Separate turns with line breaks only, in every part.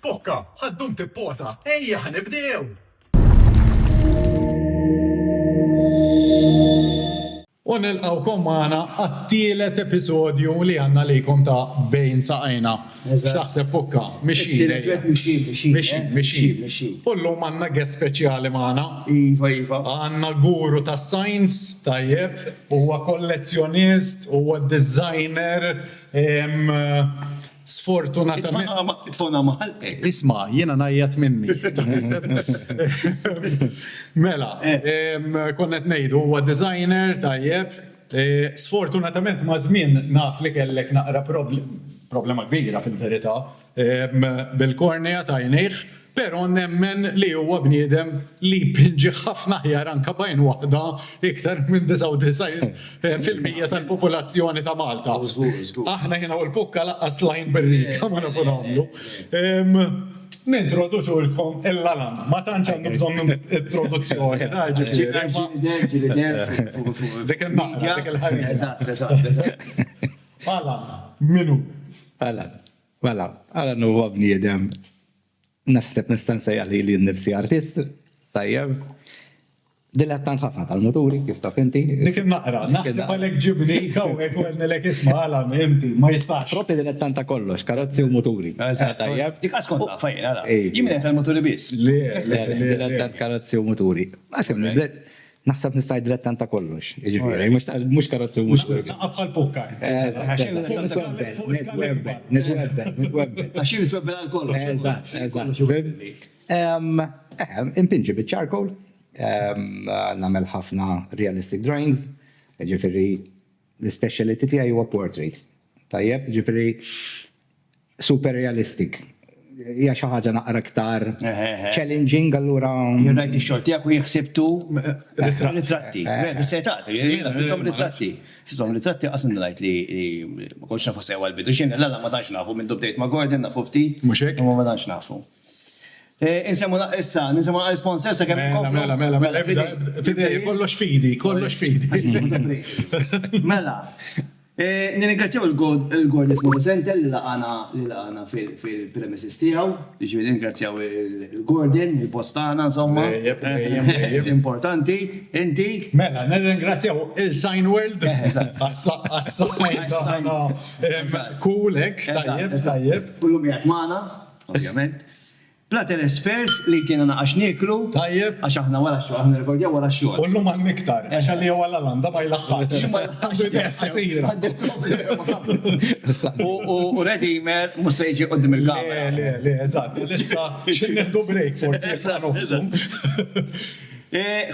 Bokka, ħaddum tipposa. Ejja, ħanibdew. U nilqawkom magħna għat-tielet episodju li għandna lejkom ta' Bejn Saqajna. X'taħseb Bokka? Mixi. U llum għandna guest speċjali magħna.
Iva.
Għandna guru ta' science, tajjeb, huwa kollezzjonist, huwa designer, sfortunatament.
Tfona maħal.
Isma, jiena najjat minni. Mela, konnet nejdu, huwa designer, tajjeb. Sfortunatament ma' żmien naf li kellek naqra problema kbira fil-verità bil-kornea ta' jnejħ, però nemmen li huwa bniedem li pinġi ħafna ħjar anka bajn waħda iktar minn 99% tal-popolazzjoni ta' Malta. Aħna jiena u l-Bokka laqqas lajn berrika ma nafu nagħmlu. Nintroduċulkom il-Lalan, ma tantx għandu bżonn introduzzjoni. Dik il-naqra, dik il-ħarija.
Eżatt.
Alan, minu?
Alan huwa bniedem naħseb nistansejja li n-nifsi artist, tajjeb. Dilettant ħafna tal-moturi, kif taf inti.
Dik il-naqra, naħseb għalek ġibni kawek u għednilek isma Alan, inti, ma jistax.
Propri dilettant ta' kollox, karozzi u moturi. Tajjeb.
Dik għaskont ta' fajn, għala. Jimni tal-motori bis.
Dilettant karozzi u moturi. Naħseb nistaj dilettant ta' kollox. Ġifieri, mhux karozzi u moturi.
Naqqa bħal-Bokka.
Nitwebbel.
Għaxin nitwebbel għal kollox.
Eżatt. Impinġi bit-charcoal, namel ħafna realistic drawings, ġifieri l-speciality tiegħi huwa portraits. Tajjeb, ġifieri super realistic. Hija xi ħaġa naqra aktar challenging allura.
Jirrajt ix-xogħol tiegħek u jieħsibtu ritratti. Is-setat, għandhom ritratti. Isbam ritratti qasem ngħid li ma kontx nafu sewa l-bidu x'in la ma tantx nafu minn dubdejt ma' Gordon nafu ftit.
Mhux hekk?
Ma tantx nafu. Insemmu issa, nisemmu sponsor sa kemm
Mela, fidej, kollox fidi.
Mela. Nirringrazzjaw il-Gordon Small Center li laqana fil-premises tiegħu, biex nirringrazzjaw il-Gordon, il-postana, insomma. Importanti, inti.
Mela, nirringrazzjaw il-Sign World. Għas-sajn kulek, tajjeb.
Kullum jgħat magħna, ovvjament. Plateles Fairs li jtina naqax niklu.
Tajjeb.
Għax aħna wara x-xogħol, aħna nirrekordjaw wara x-xogħol.
Ullum għan miktar, għax għalli għu għall-Landa ma jilaxħax.
U Redimer mussejġi qoddim il-kamera.
Le, eżatt, lissa xinneħdu break forsi nofsum.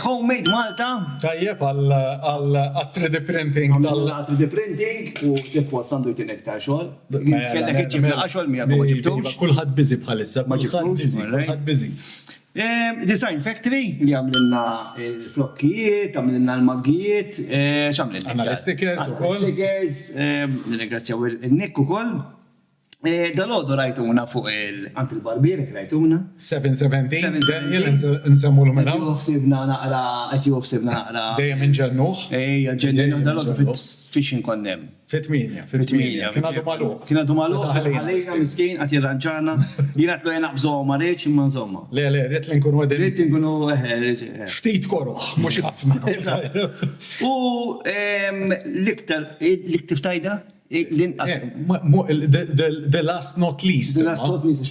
Homemade Malta.
Tajjeb għal-3D printing.
Għal-3D printing u seppu għasandu jtinek ta' xogħol. Kellek iġibna għaxol mija ma ġibtux.
Kulħadd busy bħalissa.
Ma ġibtux.
Kulħadd busy.
Design Factory li għamlilna il-flokkijiet, għamlilna l-maggijiet, x'għamlilna?
Għanna l-stickers u koll.
Stickers, nirringrazzjaw il-Nick u koll. Dal-għodu rajtuna fuq il-Barbir, rajtuna.
717, Daniel, nsemmu l-mena.
Għati uħsibna naqra.
Dejjem inġennuħ.
Ġennuħ dal-għodu fit-fishing konnem.
Fit-8. Kien għadu malu.
Kien għadu malu, għalejna miskin, għati ranġana. Jina tlu jena bżomma marreċ, imma nżomma.
Le, rrit l-nkunu għedin.
Rrit nkunu
ftit koruħ, mux ħafna.
U l-iktar tajda?
The last not least.
The last not least,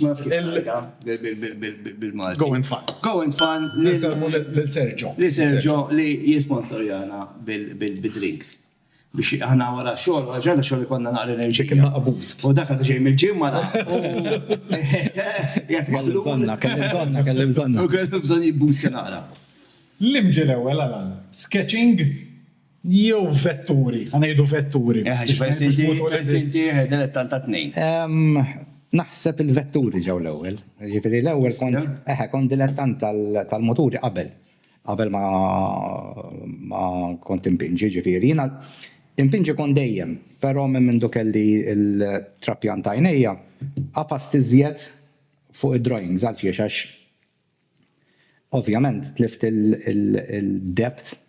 bil-Malti.
Go and Fun.
Go and Fun.
L-Sergio.
L-Sergio li jisponsorjana bil-drinks. Biex aħna wara xogħol, ġarda xogħol konna naqra enerġija.
Kien naqabuz.
U dak għadu ġej mill-ġimma da.
Kelli bżonna.
U kelli bżonna jibbusja naqra.
L-imġi l-ewwel għalan. Sketching jew vetturi. Għanajdu vetturi.
Versinti dilettant ta' tnejn.
Naħseb il-vetturi ġew l-ewwel. Ġifieri l-ewwel kont dilettant tal-moturi qabel. Qabel ma kont impinġi ġifieri. Impinġi kon dejjem, però minn dak kelli il-trapjan ta' jnejja qafast iżjed fuq id-drawings għal xiex għax ovvjament tlift il-depth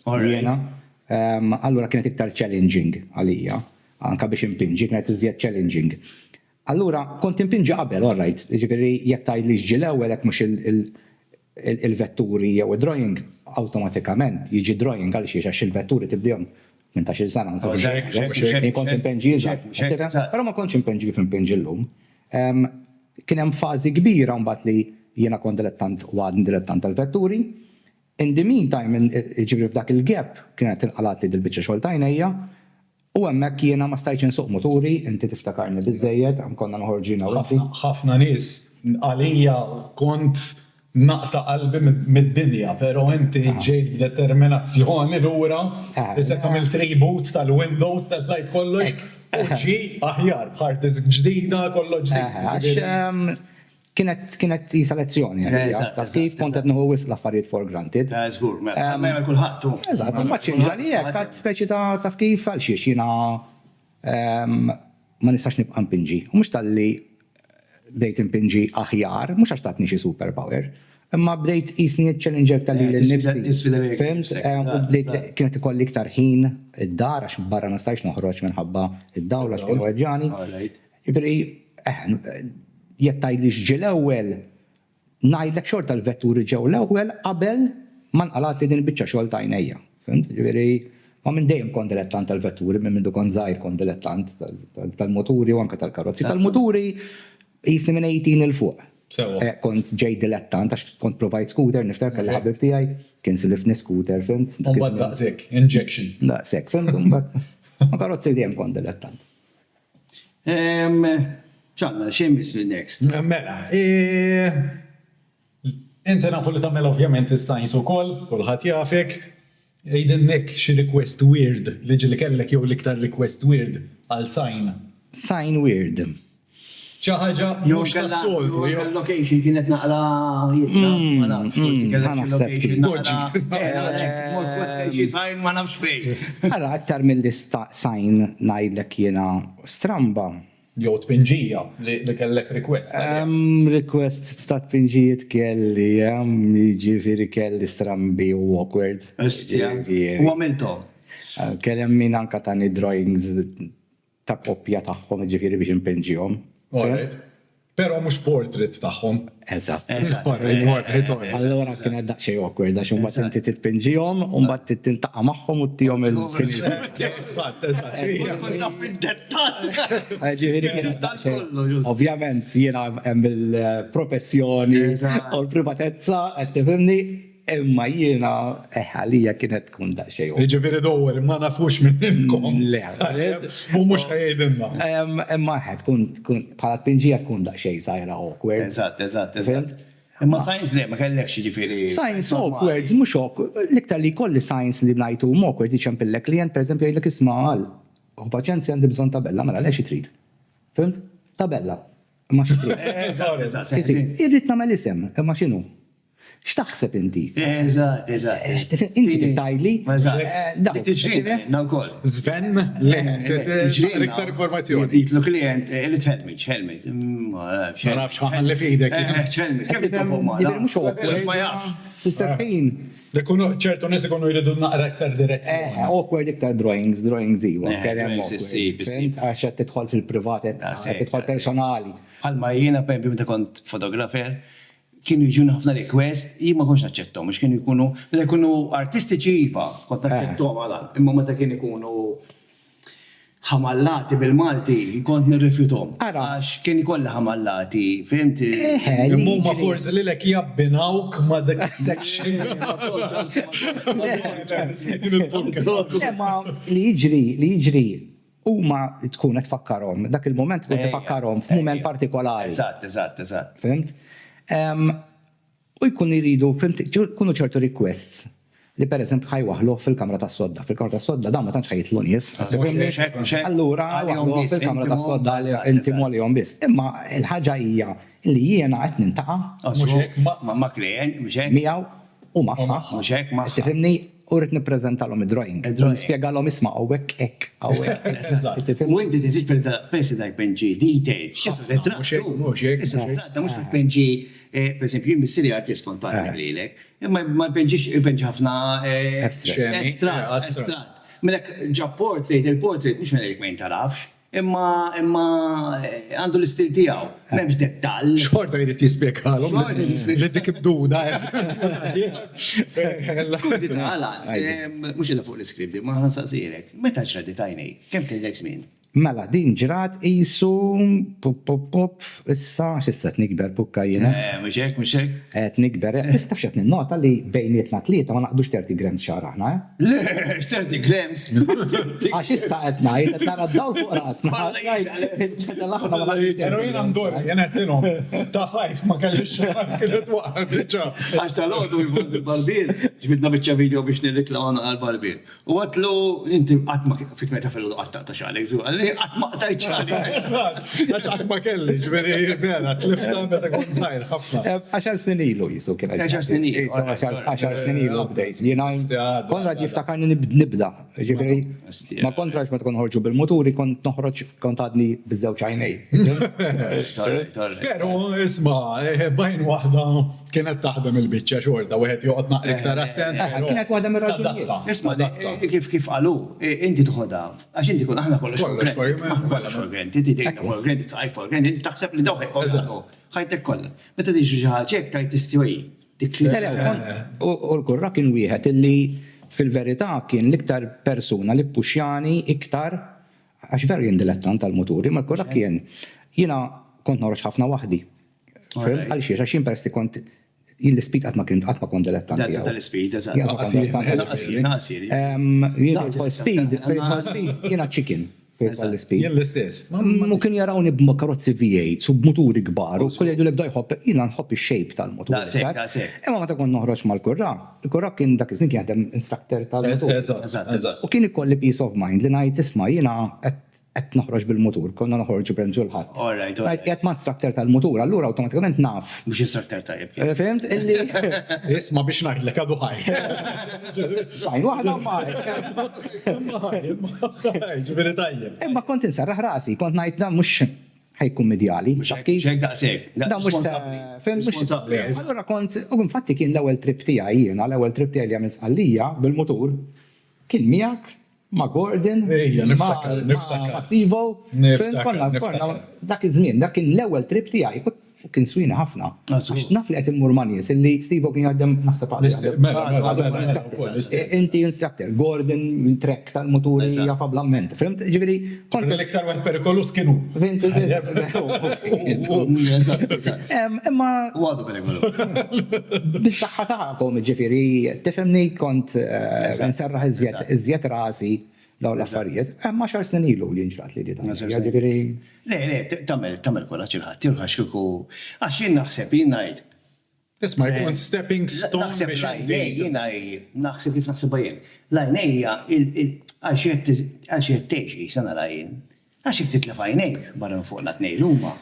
jiena. Allura kienet iktar challenging għalija, anka biex impinġi kienet iżjed challenging. Allura, kont impinġi qabel, all right, ġifiri, jek tajli ġi l-ewwel hekk mhux il-vetturi jew id-drawing, awtomatikament jiġi drawing għal xiex għax il-vetturi tibdihom 18 sena. Kont impinġi però ma kontx impinġi kif impinġi llum. Kien hemm fażi kbira mbagħad li jiena kont dilettant u għadni dilettant tal-vetturi. In the meantime, ġifiri f'dak il-gap kienet inqalat li dil-biċċa xogħol tajnejja. U hemmhekk jiena ma stajtx insuq moturi, inti tiftakarni biżejjed, konna noħorġina
ħafna nies għalija kont naqta qalbi mid-dinja, però inti ġejt b'determinazzjoni lura, isek għamilt reboot tal-Windows, tal-light kollox, u ġi aħjar b'hard disk ġdida, kollox ġdid.
Kienet jisa lezzjoni. Kif kont qed nieħu wisq l-affarijiet for granted.
Żgur, ma kulħadd.
Eżatt, ma ċinġali hekk għad speċi ta' kif għal xiex jiena ma nistax nibqa' impinġi. U mhux talli bdejt impinġi aħjar, mhux għax tatni xi superpower, imma bdejt qisni ċ-challenger tal-li l-nifsi. Fimt, u bdejt kienet ikolli iktar ħin id-dar għax barra ma stajx noħroġ minħabba id-dawla x'kienu weġġani. Ġifieri jekk tgħidlix ġie l-ewwel ngħidlek xorta l-vetturi ġew l-ewwel qabel ma nqalat li din biċċa xogħol ta' għajnejja. Fimt? Ġifieri ma minn dejjem kont dilettant tal-vetturi, minn mindu kont żgħir kont dilettant tal-moturi u anke tal-karozzi. Tal-moturi qisni minn 18 il fuq. Kont ġej dilettant għax kont provide scooter, niftar kelli ħabib tiegħi kien silifni scooter, fimt?
Mbagħad daqshekk, injection.
Daqshekk, fimt? Mbagħad ma karozzi dejjem kont dilettant.
ċanna, xejn misli next.
Mela, inti nafu li tagħmel ovvjament is-science ukoll, kulħadd jafek. Ejdennek xi request weird li ġili kellek jew l-iktar request weird għal sign.
Sign weird.
Xi ħaġa mhux tas-soltu.
Location kienet naqra ma nafx, forsi kellek location naqra. Sign ma nafx fejn.
Ara aktar mill-sign ngħidlek jiena stramba.
Jew tpinġija li kellek request.
Request ta' tpinġijiet kelli, jiġifieri kelli strambi u awkward.
U għamiltom.
Kellem min anka tani drawings ta' koppja tagħhom jiġifieri biex impinġihom.
Però mhux portrait tagħhom.
Eżatt.
Allora
kien daqsxejn awkward għax imbagħad inti titpinġihom u mbagħad tintaqa' magħhom u tihom
Eżatt.
Ġifieri kien daqsxejn. Ovvjament jiena hemm il-professjoni u l-privatezza qed tifhimni, imma jiena għalija kienet tkun daqsxejn.
Jiġifieri dowwer ma nafux minn intkom.
Le.
U mhux ħajdilna.
Imma tkun bħala tpinġija tkun daqsxejn sajra awkward.
Eżatt. Imma science le, ma kellekx ġifieri.
Science awkward, mhux awkward. L-iktar li jkolli science li ngħidu awkward iċempillek klient pereżempju jgħidlek isma' għal. U paċenzja għandi bżonn tabella, mela għaliex trid. Fimt? Tabella. Imma xi trid.
Eżatt.
Irrid nagħmel isem, imma x'inhu? X'taħseb inti?
Eżatt.
Inti tajli.
Tiġrina wkoll.
Sven, le, iktar informazzjoni.
Jitlu klient, helmet.
Ma nafx ħalli f'idek.
Helmet, kemm titobhom
Mhux awkward.
Ma jafx.
Fl-istess ħin.
ċertu nies ikunu jridu naqra iktar direzzjoni.
Awkward iktar drawings iva.
Drawings issib.
Għax qed tidħol fil-privat, tidħol personali.
Bħalma jiena per meta kont fotografer, kienu jġuna ħafna request, ma konx naċċettom, mux kienu jkunu artistiċi jifa, kont naċċettom għalan, imma meta kienu jkunu ħamallati bil-Malti, kont nirrifjutom. Għax kienu kolli ħamallati, fimti?
Immu ma forse li l-ek jabbinawk ma dak section.
Ma li jiġri, u ma tkun tfakkarhom, dak il-moment tkun tfakkarhom f'mument partikolari.
Eżatt.
Fimt? U jkun iridu, kunu ċertu requests li per eżempju ħajwaħluh fil-kamra tas-sodda. Fil-kamra tas-sodda dan ma tantx ħajitlu nies. Allura waħluh fil-kamra tas-sodda li inti molihom biss. Imma l-ħaġa hija li jiena qed nintaqa'
ma' klient, mhux hekk.
Miegħu u magħha.
Mhux hekk magħha.
Tifhimni u rrid nippreżentalhom id-drawing. Nispjegalhom isma' hawnhekk hekk.
U inti tiżid pensi dak benġi detail. Mhux benġi, per esempio, jien missiri artist spontani għalilek, imma ma benġix ħafna estrat. Mela ġa portrait, il-portrait mhux mela jekk ma jintarafx. imma għandu l-istil tiegħu. M'hemmx dettall.
Xorta jrid jispjegalhom.
Xorta jrid jispjegalhom.
Li dik id-duda.
Skużi tagħla, mhux qiegħda fuq l-iskript, ma nsaqsirek. Meta ġradi tajnej? Kemm kellek żmien?
Mela, din ġrat isu issa x'issa nikber bukka jiena.
Mhux hekk.
Qed nikber, issa taf x'qed ninnota li bejnietna tlieta ma naqdux 30 grams xahar aħna.
Le, 30 grams.
Għax issa qed ngħid qed nara d-dawl fuq rasna.
Pero jien għandur, jien għettinom. Ta' 5 ma kellix kienu twaqqa diġà.
Għax tal-għodu jibod il-barbir, ġbidna bieċa video biex nirreklamana għal-barbir. U għatlu, inti għatma fit meta fil-għodu għatta ta' xalek zuq, għalli għatma tajt xalek.
Għax għatma kelli, ġveri, vera, tlifta meta kon zaħir, ħafna.
10 snin ilu jisu kien.
10 snin ilu.
10 snin ilu bdejt. Jiena Konrad jiftakarni nibda. Ġifieri ma kontrax ma tkun ħorġu bil-moturi kont noħroġ kont għadni biż-żewġ għajnej.
Pero isma, bajn waħda kienet taħdem il-biċċa xorta, wieħed joqgħod naqra iktar attent.
Kienet waħda mir-raġunijiet.
Isma, kif qalu, inti tħodha, għax inti kun aħna kollox for granted, inti dejna for granted, saqajk for granted, inti taħseb li dawħek ħajtek kollha. Meta tiġi xi ħaġa hekk tajt tistjoji.
U l-kurra kien wieħed illi fil-verità kien l-iktar persuna li ppuxjani iktar għax veru jien dilettant tal-moturi, ma l-kurra kien jiena kont noħroġ ħafna waħdi. Għal xiex għax jien peress li kont l-speed għatma kont dilettant.
Tal-speed, eżatt.
Jiena speed, jiena chicken.
Jien l-istess.
Mu kien jarawni b'karozzi V8 u b'moturi kbar u kull jgħidu l-ebda jħobb, jina nħobb il-shape tal-motur. Imma ma ta' kon noħroġ mal-kurra, il-kurra kien dak iż-żmien kien jaħdem instructor tal-motur. U kien ikolli peace of mind li ngħid isma' jiena qed noħroġ bil-motur, konna noħorġu b'renġu l-ħadd. Qed ma' instructor tal-motur, allura awtomatikament naf.
Mhux instructor tajjeb.
Fimt illi
Isma' biex ngħidlek għadu ħaj.
sajn waħda
Ġifieri tajjeb.
Imma kont insarraħ rasi, kont ngħid dan mhux ħajkun medjali.
Xek daqseg.
Da mhux allura kont, u infatti kien l-ewwel trip tiegħi jiena, l-ewwel trip tiegħi li għamilt sqallija bil-mutur kien miegħek ma' Gordon, ma' Sivo, dak iż-żmien, dak kien l-ewwel trip tiegħi, kien swina ħafna. Għax naf li qed immur ma' nies illi Sivo kien jaħdem naħseb inti instructor, Gordon trek tal-muturi jafablament. Fimt, ġifieri
kont l-iktar wieħed perikolus kienu.
Imma
Għadu perikolus.
bis-saħħa tagħkom ġifieri tifhemni kont nserraħ iżjed rasi daw l-affarijiet, ma xar snin ilu li nġrat li di ġifieri.
Le, tamel kolla ċilħat, tilħax kiku, għax jien naħseb, jien ngħid.
Isma' jkun stepping stone
Naħseb
biex
lajnej, jiena naħseb kif naħseb jien. Lajnejja, għax jett teġi, sana lajn. Għax jek titlef għajnejk, barra fuq la t-nej l-umma.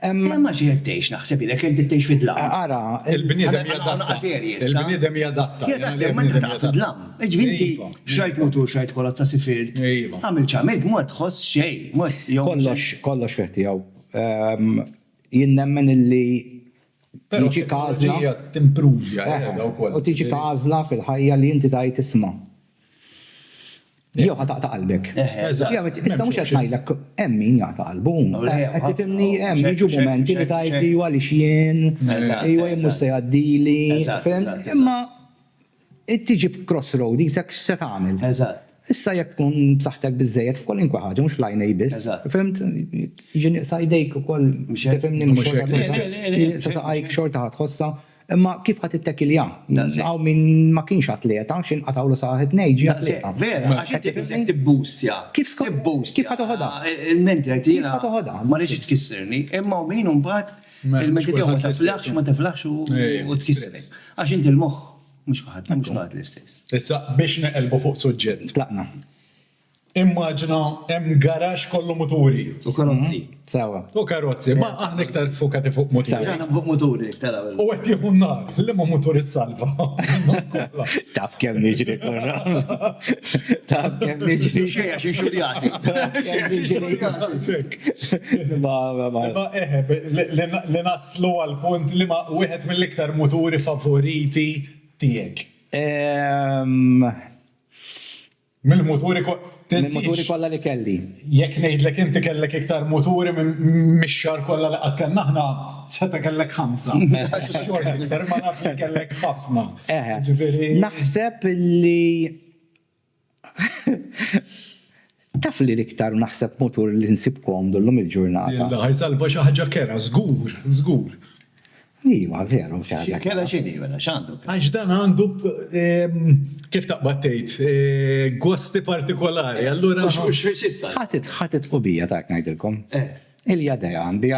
Ma xieħed teġ, naħseb jek jek teġ fid-lam.
Ara,
il-bniedem jadatta. Il-bniedem jadatta.
Jadatta, ma inta ta' fid-lam. Ġvinti, xrajt motur, xrajt kolazza sifirt. Għamil ċamilt, mod tħoss xej.
kollox feħti għaw. Jinnemmen illi tiġi kazla.
Timprovja,
U tiġi kazla fil-ħajja li inti tajt isma. Jew ħataqta qalbek. Issa mhux qed ngħidlek hemm min jaqta' qalbu. Qed tifhimni hemm jiġu mumenti li tajt li huwa li xjien, ejwa jmur se jgħaddili. Imma tiġi f'crossroad jisek x'se tagħmel. Issa jekk tkun b'saħħtek biżżejjed f'kwalinkwa ħaġa mhux fl-għajnej biss. Fimt, jiġi nieqsa jdejk ukoll tifhimni mhux saqajk xorta ħadħossa. Imma kif ħat it-tekilja? Għaw minn ma kienx atleta, xin għatawlu saħet nejġi atleta.
Vera, għax inti tibbustja.
Kif ħat uħoda?
Il-menti għajtina. Ma liġi tkissirni, imma u min un-bat il-menti tiegħu ma taflax, ma taflax u tkissirni. Għax inti l-moħ mux kħad l-istess.
Issa biex neqelbu fuq suġġett.
Tlaqna.
Immaġna hemm garax kollu moturi.
U karozzi.
Sawa.
U karozzi, ma aħna iktar fukati fuq moturi.
Ġana fuq moturi, tara.
U għet jieħu nar, li ma motori s-salva.
Taf kem niġri korra. Taf kem niġri.
Xeja, xie xurjati.
Ma li naslu għal-punt li ma wieħed mill-iktar moturi favoriti tiegħek. Mill-moturi
moturi kollha li kelli.
Jekk ngħidlek inti kellek iktar muturi mix-xar kollha li qatt kellna aħna seta kellek 5. Xort iktar ma naf li kellek ħafna. Ġifieri.
Naħseb li taf li l-iktar naħseb motur li nsib komdu l-lum il-ġurnata.
Ħajsalva xi ħaġa kera, żgur.
Iva, veru, xaħġa.
Kera xini, vela, xandu.
Għax dan għandu kif taqbad tgħid, gosti partikolari. Allura
Mux issa.
ħatit qubija ta' ngħidilkom. Il-jadeja għandi.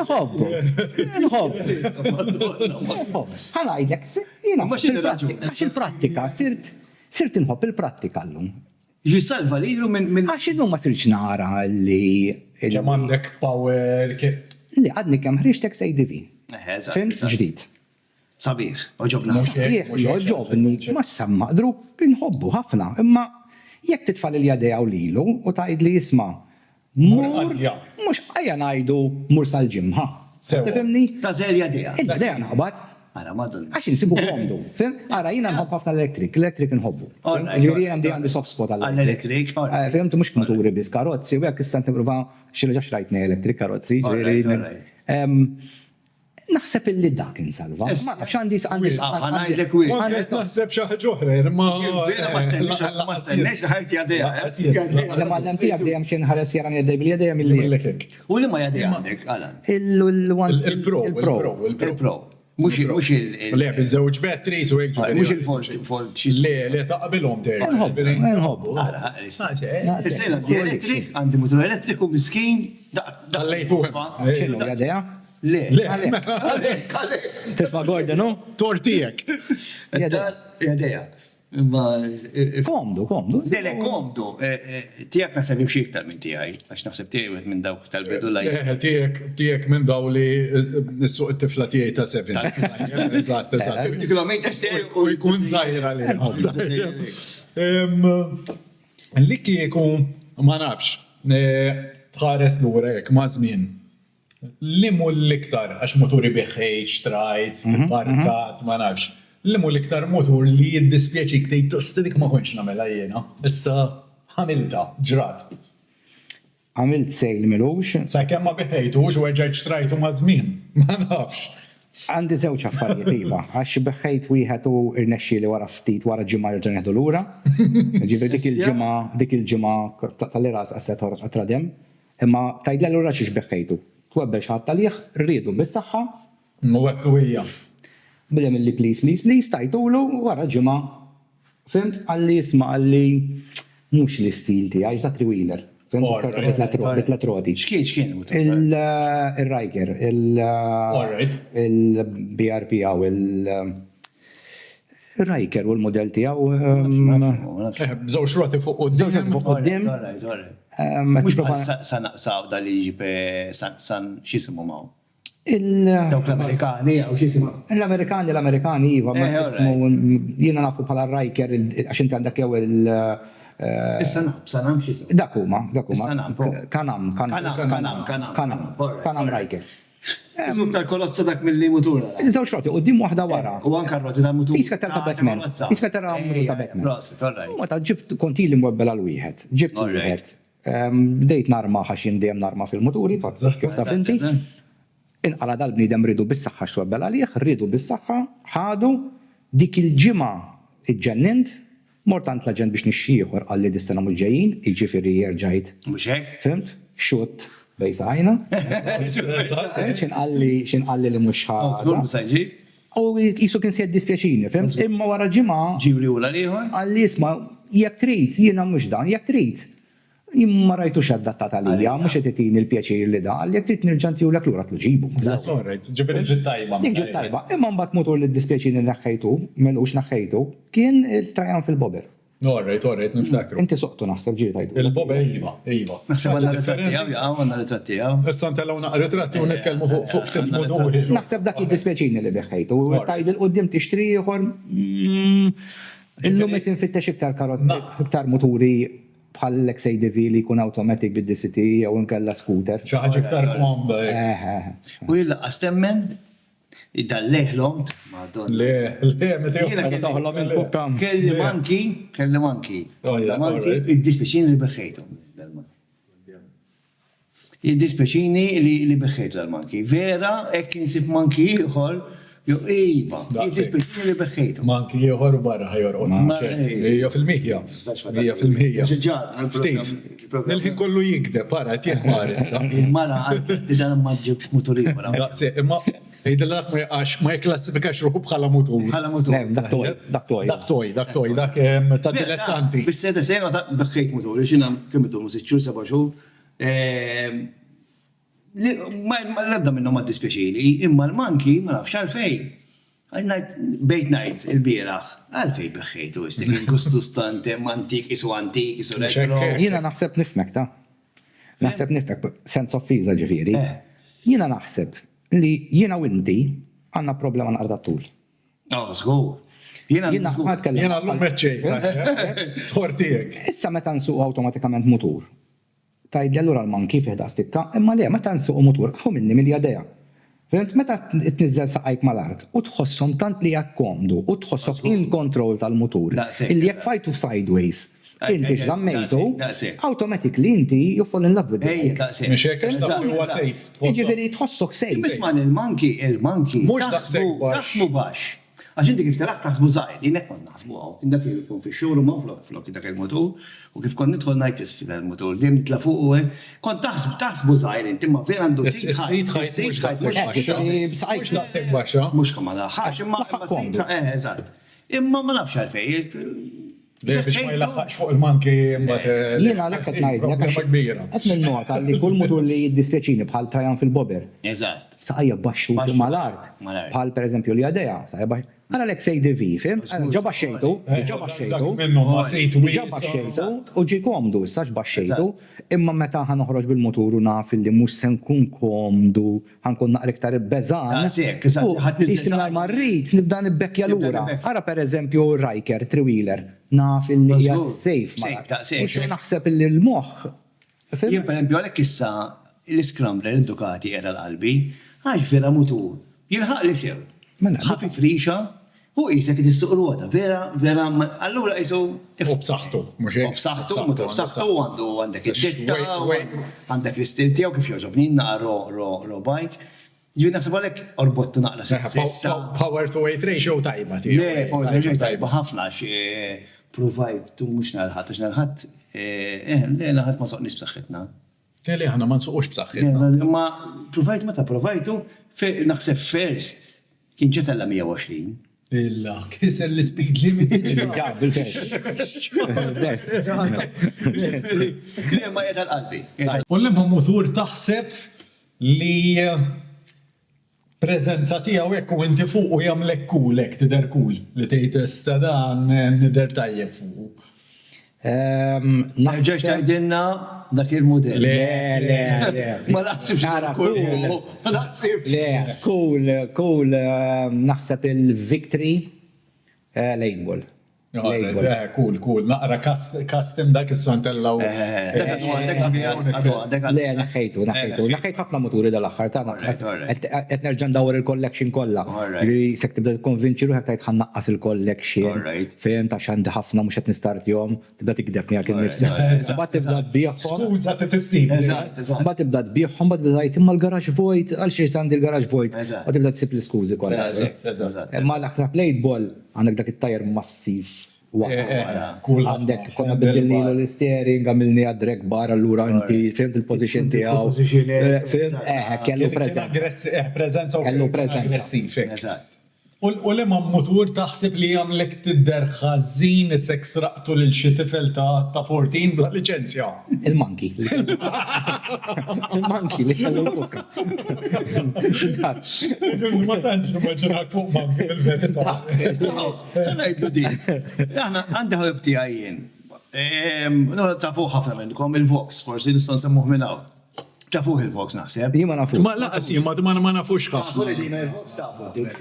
Nħobbu. Ħanajdek, jina, għax il-prattika, sirt inħobb il-prattika l-lum.
Jisalva li jilu minn.
Għax il-lum ma sirċ nara li.
ġem għandek power.
Li għadni kem ħriġtek SADV. Fim ġdid.
Sabiħ, oġobna.
Oġobni, ma s-sammaqdru, inħobbu ħafna, imma jekk titfall il-jadeja u lilu u tajd li jisma. Mux għajja najdu mur sal-ġimħa. Tifimni?
Ta' zel jadeja.
Il-jadeja nħabat.
Għara madun.
Għax nsibu għomdu. Fim? Għara jina nħobb ħafna l-elektrik nħobbu. Ġiri għandi soft spot
għall-elektrik.
Fim, tu mux moturi bis karozzi, u għak istant niprofa xilġa xrajtni elektrik karozzi. Naħseb illi dak insalva. Xandi
għanajdek u
Naħseb xaħġa oħra, ma.
Ma s-sennex ħajti jadeja.
Lema l-antijak dejjem xien ħares jaran jaddej bil-jadeja mill-li.
U li ma jadeja għandek, għalan?
Il-pro.
Mux
Le, bizzewġ batteries u għek.
mux il-volt
Le, taqbilhom ter.
Nħobbu.
Is-sejna di elektrik, għandi motor elektriku miskin.
Għallejtu
Xinu jadeja?
Le.
Tisma Gordon, no?
Tortijek.
Jadeja.
Komdu.
Dele komdu. Tijak naħseb imxie iktar minn tijaj, għax naħseb tijaj minn dawk tal-bidu laj.
Tijek minn daw li nissuq it-tifla tijaj ta' 7. Eżatt.
50 km
U jkun zaħira li. Li kieku ma nafx, tħares l-ura jek, ma' zmin. Li mu l-iktar, għax moturi biħħeġ, trajt, barkat, ma nafx. Li mu l-iktar motur li jiddispieċi ktej tostadik ma konx namela jena. Issa ħamilta, ġrat.
Għamilt sejl milux.
Sa' kemm ma biħħejtux u għagġaġ trajtu ma zmin. Ma nafx.
Għandi zewċ affarijiet iva, għax beħħejt wieħed u irnexxi li wara ftit wara ġimgħa jerġa' neħdu lura. Ġifieri dik il-ġimgħa tal-iras qasset għatradem, imma tajdla lura xiex beħħejtu. Twebbel xaħat tal-jieħ, rridu bis-saħħa.
U għettu hija.
Bidem illi please, tajtulu wara ġimgħa. Fimt għalli jisma' għalli mhux l-istil tiegħi da three-wheeler. Bitlatroti.
Xkien?
Il-Riker, il-BRP għaw, il-Riker u l-modell tiegħu.
Bżewġ roti fuq qudiem.
Mux saw dal-li ġipe san xisimu maw? Dawk l-Amerikani, għaw xisimu?
L-Amerikani, iva, jina nafu pala Riker, għax inti għandak jew il-
Sanam xisimu?
Dakuma. Kanam Riker.
Isum tal-kolozza dak mill-li mutura.
Zawx roti, u dim waħda wara.
U anka roti tal-mutura.
Iska ta' Batman. Iska ta' Batman. U ta' ġibt konti li mwebbel għal-wieħed. Ġibt wieħed. Bdejt narma ħaxin dejjem narma fil-muturi, kif ta' finti. Inqala dal-bnidem ridu bis-saħħa xwebbel għalih, ridu bis-saħħa, ħadu dik il-ġimgħa iġġennint, mortant l-ġen biex nixxieħor għalli distana mul-ġejjin, iġifieri jerġajt.
Mhux hekk?
Fimt? Xut bejsajna. Xinqalli li mhux ħaġa.
Żgur bisajġi?
U jisu kien sjed dispjaċini, fimt? Imma wara ġimgħa
ġiwli ula liħor?
għalli jisma' jekk trid, jiena mhux dan, jekk trid. Imma rajtu xaddattat għalija, mux jtitini l-pjaċir li da, għalli jek trid nirġanti u l-klura t-ġibu.
Ġibri ġittajba.
Ġittajba, imma mbatt motor li d-dispjaċir li naħħajtu, melux naħħajtu, kien il-trajan fil-bober.
Orrejt, niftakru.
Inti soqtu naħseb ġiri tajtu.
Il-bober iva.
Naħseb għanna ritratti għanna ritratti għaw.
Issa ntellaw naqra ritratti u nitkellmu fuq ftit moturi.
Naħseb dak il-dispjaċir li biħħajtu, u tajd il-qoddim tixtri ieħor illum qed infittex iktar moturi bħallek SADV li jkun automatic bid-DCT jew inkella scooter.
Xi ħaġa iktar komda.
U jillaqqas temmen Id-dalleħlom, madonna.
Le, meta
Jiena
toħlom il-pukkam.
kelli manki,
Oh, yeah, all right.
id-dispeċini li beħħejtom. Id-dispeċini li beħħejtu dal-manki. Vera, ekk insib manki ieħor, jo iva, id-dispeċini li beħħejtu.
Manki ieħor barra ħajorqod. Hija fil-mija. Hija fil-mija. Ftit. Nilħin kollu jikdeb, ara qed jeħmar issa.
Il-mala għanti dan ma ġibx muturi wara.
Daqsi, imma jgħidilek ma jklassifikax ruħu bħala mutur.
Bħala mutur.
Dak toj, dak ta' dilettanti.
Bis-seta sena ta' beħħejt muturi, xina kemm idu musiċċur seba' xhur. Ma l-ebda minnhom ma dispjaċili, imma l-manki ma nafx għalfejn. Bejt najt il-bieraħ, għalfej beħħejtu istik il-gustu stantem antik, isu retro.
Jiena naħseb nifmek ta' naħseb nifmek sense of visa ġifieri. Jiena naħseb li jiena u inti għandna problema naqra tul.
Żgur. Jiena
l-lum meċċej, tortijek.
Issa meta nsuq automatikament mutur. Tajdli allura l-manki fih da' stikka, imma le, meta nsuq mutur, ħu minni miljardea. Meta t-nizzel saqajk mal-art u tħossom tant li jak komdu u tħossok in control tal-mutur, illi jak fajtu sideways, inti x'żammejtu, automatically inti you fall in love with it.
Mxek, huwa safe.
Ġifieri tħossok safe.
Bisman il-manki,
Mhux daqshekk baxx.
taħsbu baxx. Għax inti kif taraħ taħsbu żgħir, jinek kont naħsbu għaw. Dak jkun fi-xhur ma flok dak il-mutur, u kif kont nidħol ngħid il-mutur, dejjem nitla' fuq u kont taħsbu żgħir inti ma fejn għandu
Is-sit daqshekk baxxa.
Mhux kamada ħax imma sit eżatt. Imma ma nafx għalfejn.
Biex ma jlaħħaqx fuq il-manki mbagħad.
Jiena għalhekk qed ngħidlek qed ninnota li kull mutur li jiddispjaċini bħal Triumph il-Bobber.
Eżatt.
Saqajja baxxu mal-art. Bħal pereżempju li għadeja, saqajja baxxu. Għara l-ek sejdi vi, fim? Ġa baxxejtu, u ġi komdu, saċ baxxejtu, imma meta ħan uħroġ bil-moturu naf li mux sen kun komdu, ħan kun naqra iktar beżan. Istimna marrit, nibda nibbekja l-ura. Għara per eżempju Riker, three-wheeler, naf li jgħad safe. Mux naħseb li l-moħ.
Jien per eżempju għalek issa l-Scrambler indukati għeda l-qalbi, għax vera mutur, jilħaq li sew. ħafi frixa, u jisek id-suq ruota, vera, allura jisu.
U b'saħħtu, mhux hekk.
B'saħħtu għandu għandek id-ditta, għandek l-istil tiegħu kif joġobni naqra ro bike. Ġifieri naħseb għalhekk orbottu naqra sessa.
Power to weight ratio tajba.
Le, power to weight ratio tajba ħafna provide tu mhux nalħat, għax nalħat, le nalħat ma soqniex b'saħħitna.
Teli ħana ma nsuqux b'saħħitna.
Ma provide meta provajtu, naħseb first. Kien ġetella 120.
Illa, kiser l-speed limit.
Ma jgħet għal-qalbi.
U l-imma motur taħseb li prezenza tijaw ekku inti fuq u jamlek kulek, tider kul, li tejt istadan nider tajjeb fuq.
Naħġax tajdinna dak il-modell.
Le.
Ma naħsibx
Nara,
Ma naħsibx.
Le, cool, naħseb il-Victory Label.
Cool. Naqra custom dak is-santella u.
Le, naħħejtu. Naħħejt ħafna moturi dal-axħar ta' qed nerġa' ndawar il-collection kollha. Li sek tibda konvinċi ruħek tajt ħannaqqas il-collection. Fejn ta' xandi ħafna mhux qed nistartihom, tibda tikdebni għal nifsek. Mbagħad tibda tbieħhom.
Skuża tissib.
Mbagħad tibda tbieħhom, mbagħad tibda jgħid imma l-garaġġ vojt, għal xi għandi l-garaġġ vojt. U tibda tsib l-iskużi kollha. Imma l-aktar plate ball għandek dak it-tajr massiv. Għandek konna bidilni l-steering, għamilni għadrek bar allura inti fimt il-pozizjon tiegħu. Kellu prezenza. Kellu prezenza.
U l-imma motur taħseb li għamlek tidder ħażin isek sraqtu lil xi tifel ta' 14 bla liċenzja.
Il-manki. Il-manki li kellu l-fukka.
Ma tantx immaġinak fuq manki bil-verità.
Ngħidlu din. Aħna għandi ħabib tiegħi jien. Tafu ħafna minnkom il-Vox, forsi nista' nsemmuh minn hawn. Tafuh il-Vox naħseb.
Jima nafu.
Ma laqas jima ma nafux ħafna.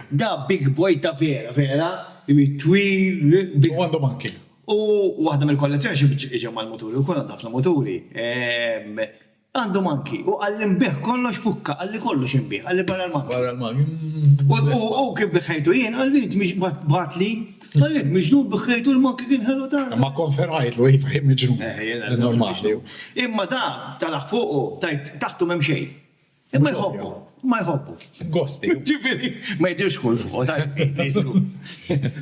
Da big boy ta' vera, twil, big.
U għandu manki.
U waħda mill-kollezzjoni iġa mal-moturi, u kol għandha ħafna moturi. għandu manki, u għall-imbeħ kollox fukka, għalli kollox imbeħ, għalli barra l-manki.
Wara l-mag.
U kif biħħejtu jien, għallit miex batli, għallit miġnun biħħejtu l-manki kien ħelu ta'
Ma konferajt lu jifaj miġnu. Normali.
Imma da, talaħ fuqu, tajt taħtu mem xej. Imma jħobbu, ma jħobbu.
Gosti.
Ġifiri, ma jidux kull fuq, tajt, nisku.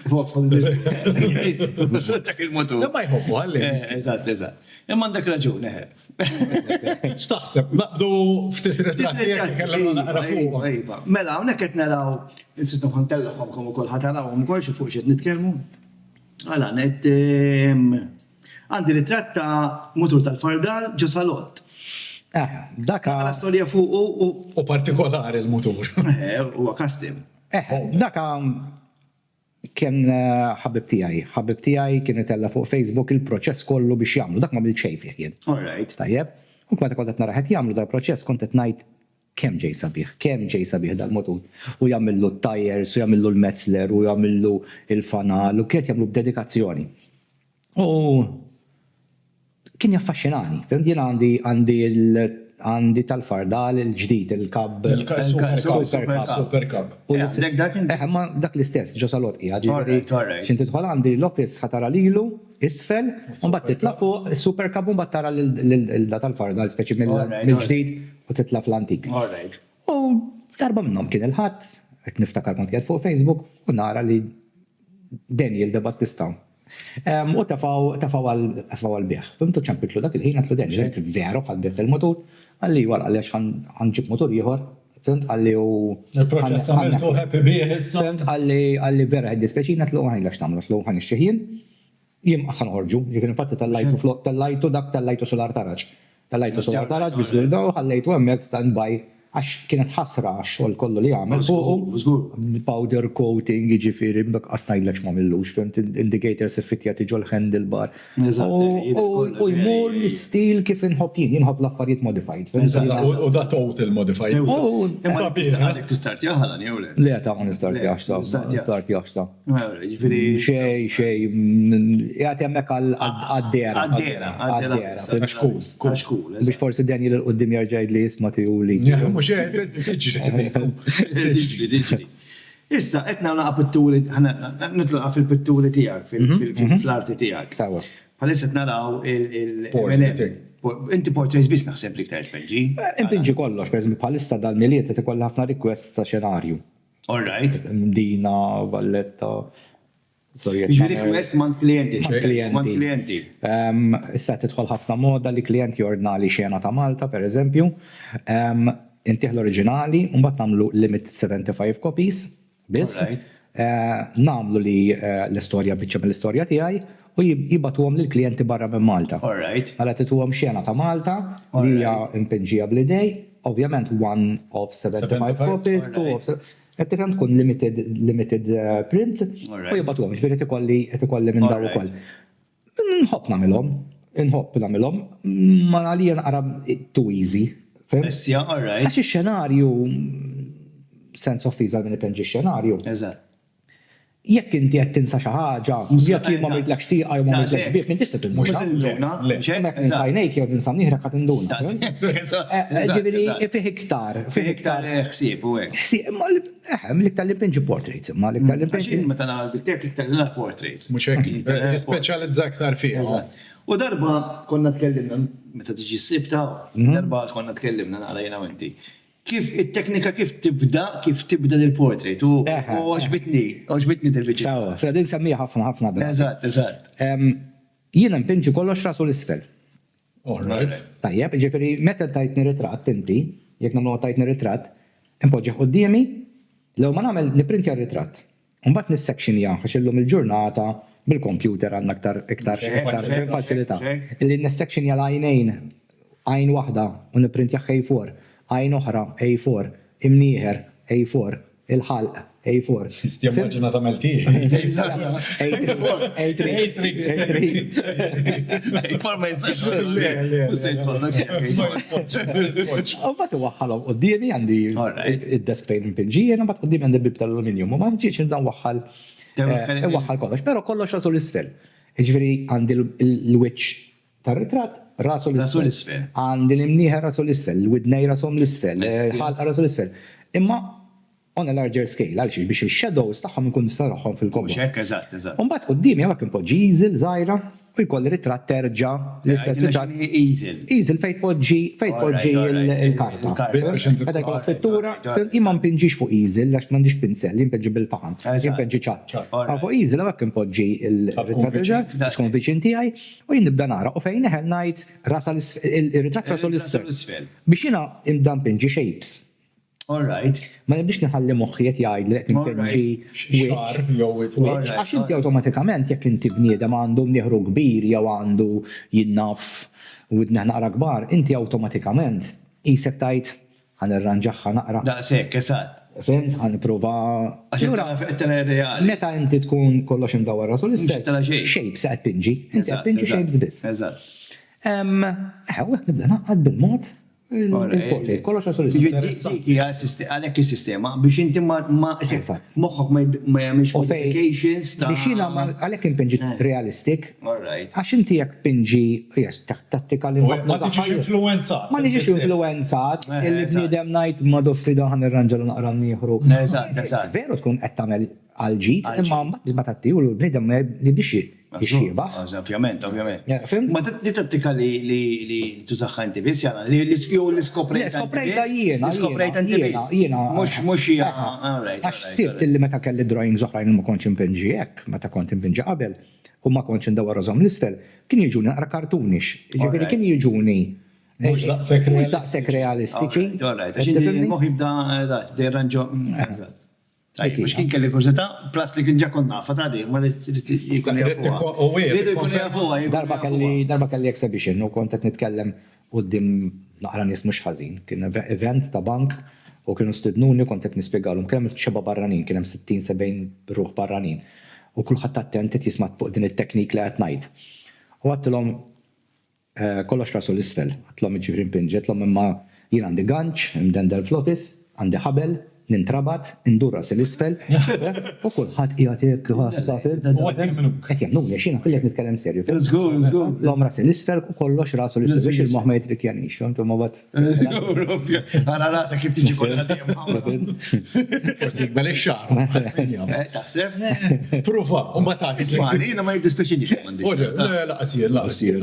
Fuq, dak il-motur.
Ma jħobbu għalli.
Eżatt, eżatt. Imma għandak raġun, eħe.
X'taħseb, naqdu ftit ritratti jekk kellem naqra fuq.
Mela, hawnhekk qed naraw, insistu ħantellaħom kom ukoll ħatarawhom ukoll xi fuq x'qed nitkellmu. Għala, għandi ritratt ta' mutur tal-fardal ġo salott.
Daka.
Għala storja fuq
U partikolari l-mutur.
huwa custom.
Daka kien ħabib tiegħi kien itella fuq Facebook il-proċess kollu biex jagħmlu dak ma bil-xejn fih jien.
All right.
Tajjeb, u meta kont qed nara qed jagħmlu dal-proċess kont qed ngħid kemm ġej sabiħ dal-mutur. U jagħmillu t-tires, u jagħmillu l-metzler, u jagħmillu il-fanal, u kien jagħmlu b'dedikazzjoni. U kien jaffaxxinani, fim jien għandi tal-fardal il-ġdid, il-kab.
Super Cup.
Ma dak l-istess, ġo salot qiegħed.
Alright.
X'inti tidħol għandi l-office ħatara lilu isfel, u mbagħad titla' fuq is-Super Cup u mbagħad tara l-da tal-fardal speċi mill-ġdid u titla' fl-antik.
All right.
U darba minnhom kien il-ħadd, qed niftakar kont qiegħed fuq Facebook u nara li Daniel de Battista. U tafaw għal-bieħ. Fimtu ċampitlu dak il-ħin għatlu Daniel, veru għal-bieħ il-motor, għalli għalli għax ħanġib motor ieħor, fimt għalli u.
Il-proċess għamiltu happy bieħ issa.
Fimt għalli vera għeddi speċina tlu għani għax namlu tlu għani xieħin, jim qasan ħorġu, jifin infatti tal-lajtu floq, tal-lajtu dak tal-lajtu solar taraġ. Tal-lajtu solar taraġ biex għildaw għallajtu għemmek stand-by għax kienet ħasra għax kollu li għamil. Powder coating, ġifiri, bak għasnajdlek ma millux, fimt indicators effettjati ġol handlebar. U jmur l-stil kif inħobbin, jinħobb l-affarijiet modified.
U da total modified.
Għalek t-start jaħalan, jew le?
Le, ta' għan start jaxta. Start jaxta. Xej, jgħati għemmek għaddera.
Għaxkul.
Biex forsi Daniel il-qoddim jarġajd li jisma tiju li.
Tiġri. Issa, etna naqqa pitturi, nitluqa fil-pitturi tijak, fil-arti tijak.
Sawa.
Palissa naraw
Portrait.
Inti portraits bis naħseb li ktar penġi?
Impinġi kollox, per esempio, palissa dal-miliet ti kolla ħafna request ta' xenarju.
All right.
Dina, Valletta,
Ġviri request man klienti.
Issa tidħol ħafna moda li klient jordna li xena ta' Malta, per eżempju. Intiħ l-oriġinali, mbagħad nagħmlu limit 75 copies, biss. Nagħmlu li l-istorja biċċa mill-istorja tiegħi u jibatuhom lil klijenti barra minn Malta. Għala tituhom xena ta' Malta li hija impinġija bl-idej, ovvjament one of 75 copies, two of Għettifem tkun limited print u jibatuhom, ġviri tikolli minn daw ukoll. Nħobb nagħmilhom, ma għalija naqra too easy.
Bestja, all right.
Għax il-xenarju, sense of fees għal minn ipenġi xenarju.
Eżatt.
Jekk inti qed tinsa xi ħaġa, jekk jien ma mirtlekx tieqa jew ma mirtlekx bih, minn tista' tinduna. Hemmhekk ninsajnejk jew ninsam nieħrek qed induna. Ġifieri fih iktar.
Fih iktar ħsieb u hekk.
Ħsieb l-iktar li pinġi portraits, imma l-iktar li pinġi.
Meta nagħmel diktek iktar li portraits.
Mhux hekk, speċjalizza aktar fih.
U darba konna tkellimna, meta tiġi s-sibta, darba konna tkellimna naqra jena inti. Kif it-teknika kif tibda il-portrait u għaxbitni dil-bicċi.
Sawa, din semmija ħafna.
Eżatt.
Jiena mpinġi kollox rasu l-isfel.
Alright.
Tajjeb, ġifieri meta tajtni ritratt inti, jekk nagħmlu tajtni ritratt, impoġġeħ qudiemi, lew ma nagħmel nipprintja r-ritratt. Mbagħad nis-sectionja għax illum il-ġurnata bil-kompjuter għandna iktar faċilità. Illi nis-sectionja l-għajnejn, għajn waħda u nipprintja A4, għajn oħra A4, imnieħer A4, il-ħalq A4.
Stjammaġina ta' melti.
A4 ma jisax.
U bat waħħalhom qudiemi għandi id-desk fejn impinġija, bat qudiemi għandi bib tal-aluminium u ma nġiex ndan waħħal kollox, però kollox rasu l-isfel. Ġifieri għandi l-wiċċ tar-ritratt rasu
Rasu
l-isfel.
l-isfel.
Għandi l-imnieħa rasu l-isfel, l-widnej rasom l-isfel,
Bestia.
ħalqa rasu l-isfel. Imma on a larger scale, għalxiex biex il-shadows tagħhom ikun nistaraħħom fil-kobba.
Mhux hekk eżatt.
Umbat qoddimi għawak impoġġi easel żgħira u jkolli ritratt terġa l-istess ritratt.
Easel.
Easel fejn poġġi
Alright.
il-karta.
Il-karta.
Meta jkollha scrittura, imma mpinġix fuq easel għax m'għandix pinsell, jimpeġġi bil-faħam,
Eżatt.
jimpeġġi ċatt.
Alright.
Fuq easel għawak impoġġi il-ritratt
viċin.
biex tkun viċin tiegħi u jien nibda nara u fejn neħel ngħid il-ritratt rasu l-isfel.
l-isfel.
Biex jiena imda mpinġi shapes.
Alright.
Ma nibdix nħalli moħħi qed jgħid li qed impinġi
xar jew
Alright.
Għax inti automatikament jekk inti bniedem għandu nieħru kbir jew għandu jinnaf u naqra kbar, inti automatikament isek tajt ħan irranġaħħa naqra.
Daqshekk, eżatt.
Fint ħan nipprova.
Għax
Allura,
tara reali.
meta inti tkun kollox imdawwar rasu l-isfel,
tara xejn.
shapes qed tinġi, inti qed tinġi shapes biss.
Eżatt.
Għawek nibda naqgħad bil-mod il-portrait, kollox rasu l-isfel.
Dik hija għalhekk is-sistema biex inti ma
Eżatt.
moħħok ma jagħmilx
U fej-
modifications ta'
Biex jiena għalhekk impinġi realistic,
Alright.
għax inti jekk pinġi, jes, tattika li
ma tiġix influenzat.
Ma niġix influenzat, il-bniedem najt ma doffida ħan irranġalu naqra nieħru.
Eżatt.
Veru tkun qed tagħmel għal-ġid, imma mbagħad ma tattiju l-bniedem ma jibdix jixxieba.
Ovvjament.
Ja, fimt?
Ma di tattika li tużaħħa inti biss jana, li skoprejta
Skoprejta jiena,
Skoprejta inti biss. Mhux hija.
Għax sibt illi meta kelli drawings oħrajn ma kontx impinġi hekk, meta kont impinġi qabel, u ma kontx indawwar rashom l-isfel, kien jiġuni naqra kartunix. Ġifieri kien jiġuni
Mhux daqshekk
realistiċi.
Alright, għax inti moħħi bda jirranġo. Eżatt. Mux kien kelli kurzita, plus li kien ġakon nafa ta' di, ma li jikun jafuwa.
Darba kelli exhibition u kont qed nitkellem quddiem naqra nies mhux ħażin. Kien event ta' bank u kienu stidnuni kont qed nispjegalhom kemm xeba barranin, kien hemm 60-70 ruħ barranin. U kulħadd attent qed jisma' fuq din it-teknik li qed ngħid. U għattilhom kollox rasu l-isfel, għattilhom iġifri impinġi, għattilhom imma jien għandi ganċ, imdendel fl-office, għandi ħabel, nintrabat, indurra l-isfel, u kulħadd qiegħed hekk ħassafil. Qed jagħmluni xina fil-jek nitkellem serju.
Żgur.
L-om ras l-isfel u kollox rasu l-isfel biex il-moħħ ma jitrikjanix, fehmtu ma bad.
Għara rasa kif tiġi kollha dejjem.
Forsi jqbel ix-xahar.
Taħseb?
Pruva, u ma tagħti.
Ismani, jiena ma jiddispeċinix m'għandix.
Laqasir.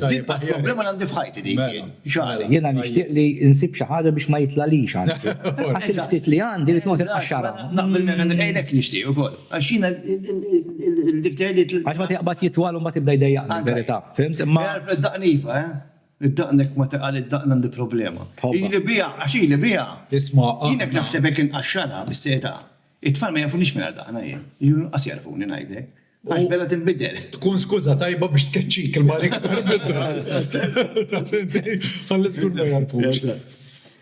Din pas problema għandi f'ħajti dik. Xara.
Jiena nixtieq li nsib xi ħaġa biex ma jitlalix anzi. Għax il-ftit li għandi li tmut il-qaxxara.
Naqbel minn għajlek nixtieq ukoll. Għax jiena il-dikter li
Għax ma tiqbad jitwal u ma tibda jdejjaqni verità. Fimt? Ma
id-daqnifa, id-daqnek ma taqal id-daqna għandi problema. Ili bija, għax ili bija.
Isma'
Jienek naħsebek inqaxxara bis-seta. It-tfal ma jafunix minn għal-daqna jien. Jien qas jarfuni ngħidlek. Għax bella tinbidel.
tkun skuża tajba biex teċċik il-malik tal-bidra. Għall-iskur ma jarfux.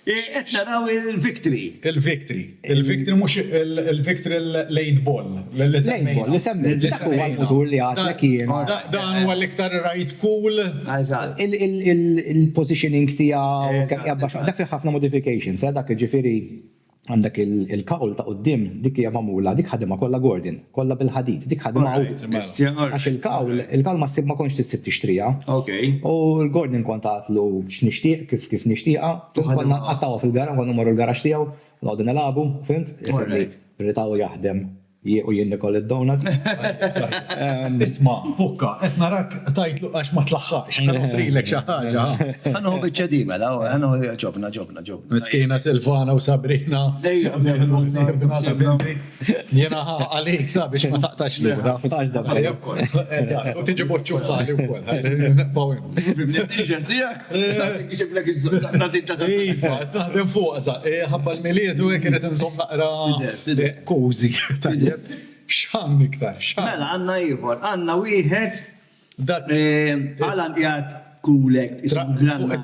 Qed naraw il-victory.
Il-victory mhux il-victory l-8 ball.
lejbol, li semmi, dak huwa l-mutur li għatlek jien.
Dan huwa l-iktar right cool.
Eżatt.
Il-positioning tiegħu
Eżatt,
dak fi ħafna modifications, dak ġifieri għandek il-kawl ta' qoddim dik hija magħmula, dik ħadimha kollha Gordon, kollha bil-ħadid, dik ħadimha għax il-kawl ma ssib ma kontx tissib tixtrija.
Okay.
U l-Gordon kont għatlu x'nixtieq kif nixtieqa, konna qattaw fil-gara, konna morru l-garax tiegħu, nqogħdu nilagħbu, fimt? Ritaw jaħdem u jien nikol id-donuts.
Isma' bukka, qed narak tajtlu għax ma tlaħħax, kan offrilek xi ħaġa.
Għannu bieċedima, għannu ġobna.
Miskina Silvana u Sabrina. Jena għalik sabiex ma taqtax l-ura. U tiġi boċċu bħali u kol.
T-shirt tijak?
Iva, naħdem fuq, ħabba l-miliet u kienet nżom naqra kozi. Xan iktar, xan.
Mela, għanna ieħor, għanna wieħed
Dak
għalan jgħat kulek.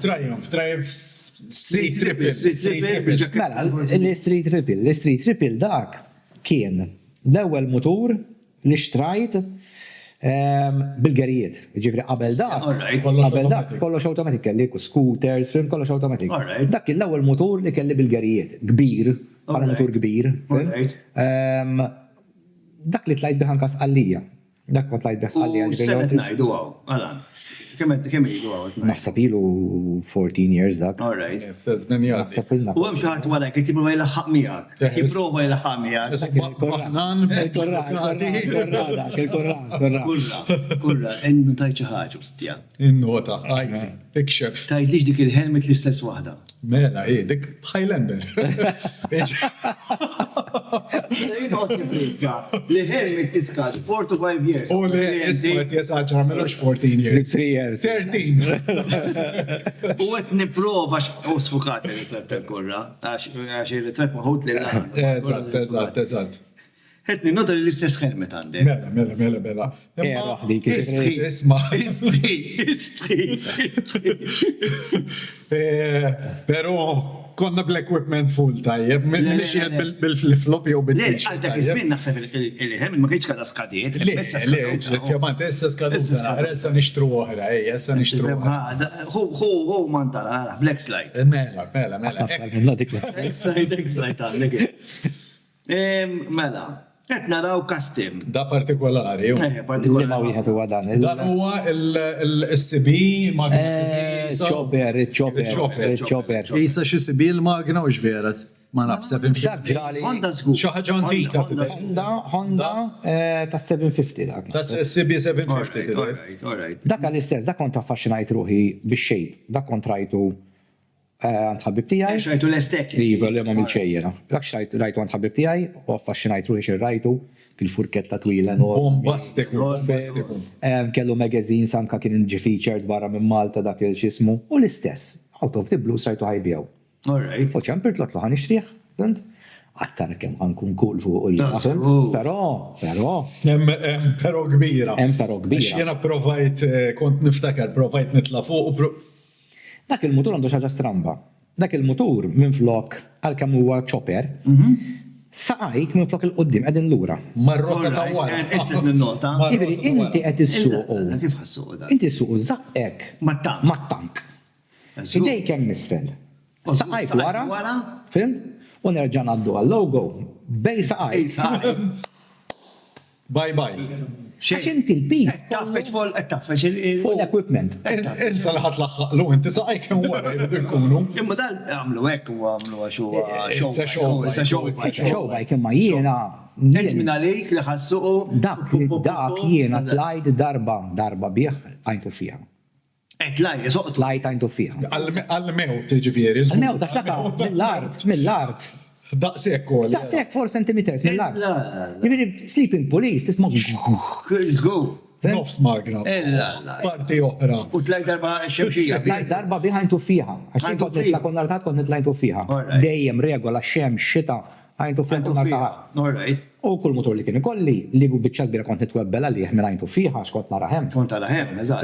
Triumph Street Triple.
Mela, l-Street Triple dak kien l-ewwel mutur li xtrajt bil-gerijiet. Ġifri qabel dak kollox automatic kelli scooters, kollox automatic. Dak kien l-ewwel mutur li kelli bil-gerijiet, kbir, bħala mutur kbir. Dak li tlajt biħan kas għallija. Dak ma tlajt biħan
U s-senet najdu għaw, għalan. kemm ilu għawet?
Naħseb ilu 14 years dak.
All right.
Żmien jgħaddi.
Naħseb ilna.
U hemm xi ħadd wara qed jipprova jlaħħaq miegħek. Jipprova jlaħħaq miegħek.
Baħnan,
Kurra, ennu tajt xi ħaġa stja.
in-nota, għajdi, ikxef.
Tajt lix dik il-helmet l-istess waħda.
Mela, dik Highlander.
Li helmet tiskad 4 to 5 years.
U li ismet jesaġġar melux 14 years.
3 years.
13.
U għet niprofa u sfukat il-ritrat tal-kurra, għax il-ritrat maħut li
Eżatt.
Għetni nota li l-istess helmet għandek.
Mela.
waħdik,
Isma.
History.
Pero konna bl-equipment full tajjeb, minn xiet bil-flip-flop jew
Le,
bil-t-shirt.
għal dak iż-żmien naħseb il-helmet ma kienx kada skadiet.
Fjamant, issa skaduta, issa nixtru oħra, issa nixtru oħra.
Hu mantala, black slide.
Mela.
Black slide għandek. Mela, qed naraw custom.
Da partikolari.
Li ma
Partikolari.
wieħed huwa dan.
Dan huwa il-CB, magna
Chopper.
Isa xi sibil magna u xverat. Ma nafx 750.
Dak ġrali.
Honda żgur.
Xi ħaġa antika
Honda ta' 750 dak.
Tas CB 750 tidher.
All right.
Dak għal-istess, dak kont affaxxinajt ruħi bix-xejn. Dak kont rajtu għand ħabib tiegħi.
Xajtu l-estek.
Iva li ma milċejjera. Dak rajtu għand ħabib tiegħi u affaxxinajt ruħi xirrajtu fil-furketta twila.
Bombastiku.
Kellu magazines anka kien ġi featured barra minn Malta dak il-ċismu u l-istess. Out of the blue sajtu ħajbijaw.
All right.
U ċempert lotlu ħan ixtrieħ, fint? Għattar kem ħankun kul fuq u Pero.
Pero kbira.
Pero kbira.
Għax jena provajt, kont niftakar, provajt nitla fuq u
Dak il-mutur għandu xaġa stramba. Dak il-mutur minn flok għal-kem huwa chopper, saqajk minn flok il-qoddim għedin lura.
marrota ta' wara.
Isset nil-nota.
Ivri, inti għed il-suqu.
Kif ħassuq da?
Inti suqu zaqqek.
Mat-tank.
Mat-tank. Idej kem misfel. Saqajk wara. Fim? U nerġa' naddu għal-logo. Bej saqajk.
Bye.
Għax inti l-pis.
Taffeċ
Full equipment.
Insa li ħat laħħaqlu, inti saqajk wara jridu jkunu.
Imma dal għamlu hekk u għamlu għaxu
It's a show.
Show bajk imma jiena.
Ent minn għalik li ħassuqu.
Dak jiena tlajt darba bieħ għajtu fija.
Laj, soqtu.
Tlajt għajtu fija.
Għal-mew tiġifieri.
Għal-mew ta' xaka, mill-art.
Daqsek kol.
Daqsek 4 centimeters mill-art. Jiviri, sleeping police, tisma.
Let's go.
Nofs magna. Parti oħra.
U tlaj darba xemxija.
Tlajt darba biħajn tuffiħa. Għaxin kont nitla kon nartat kon nitlajn tuffiħa. Dejjem regola xem, xita, għajn tuffiħa kon nartat.
All right.
U kull motor li kien ikolli, li bu bicċat bira kont nitwebbela li jħmil għajn tuffiħa, xkont naraħem.
Kont għalahem, eżat.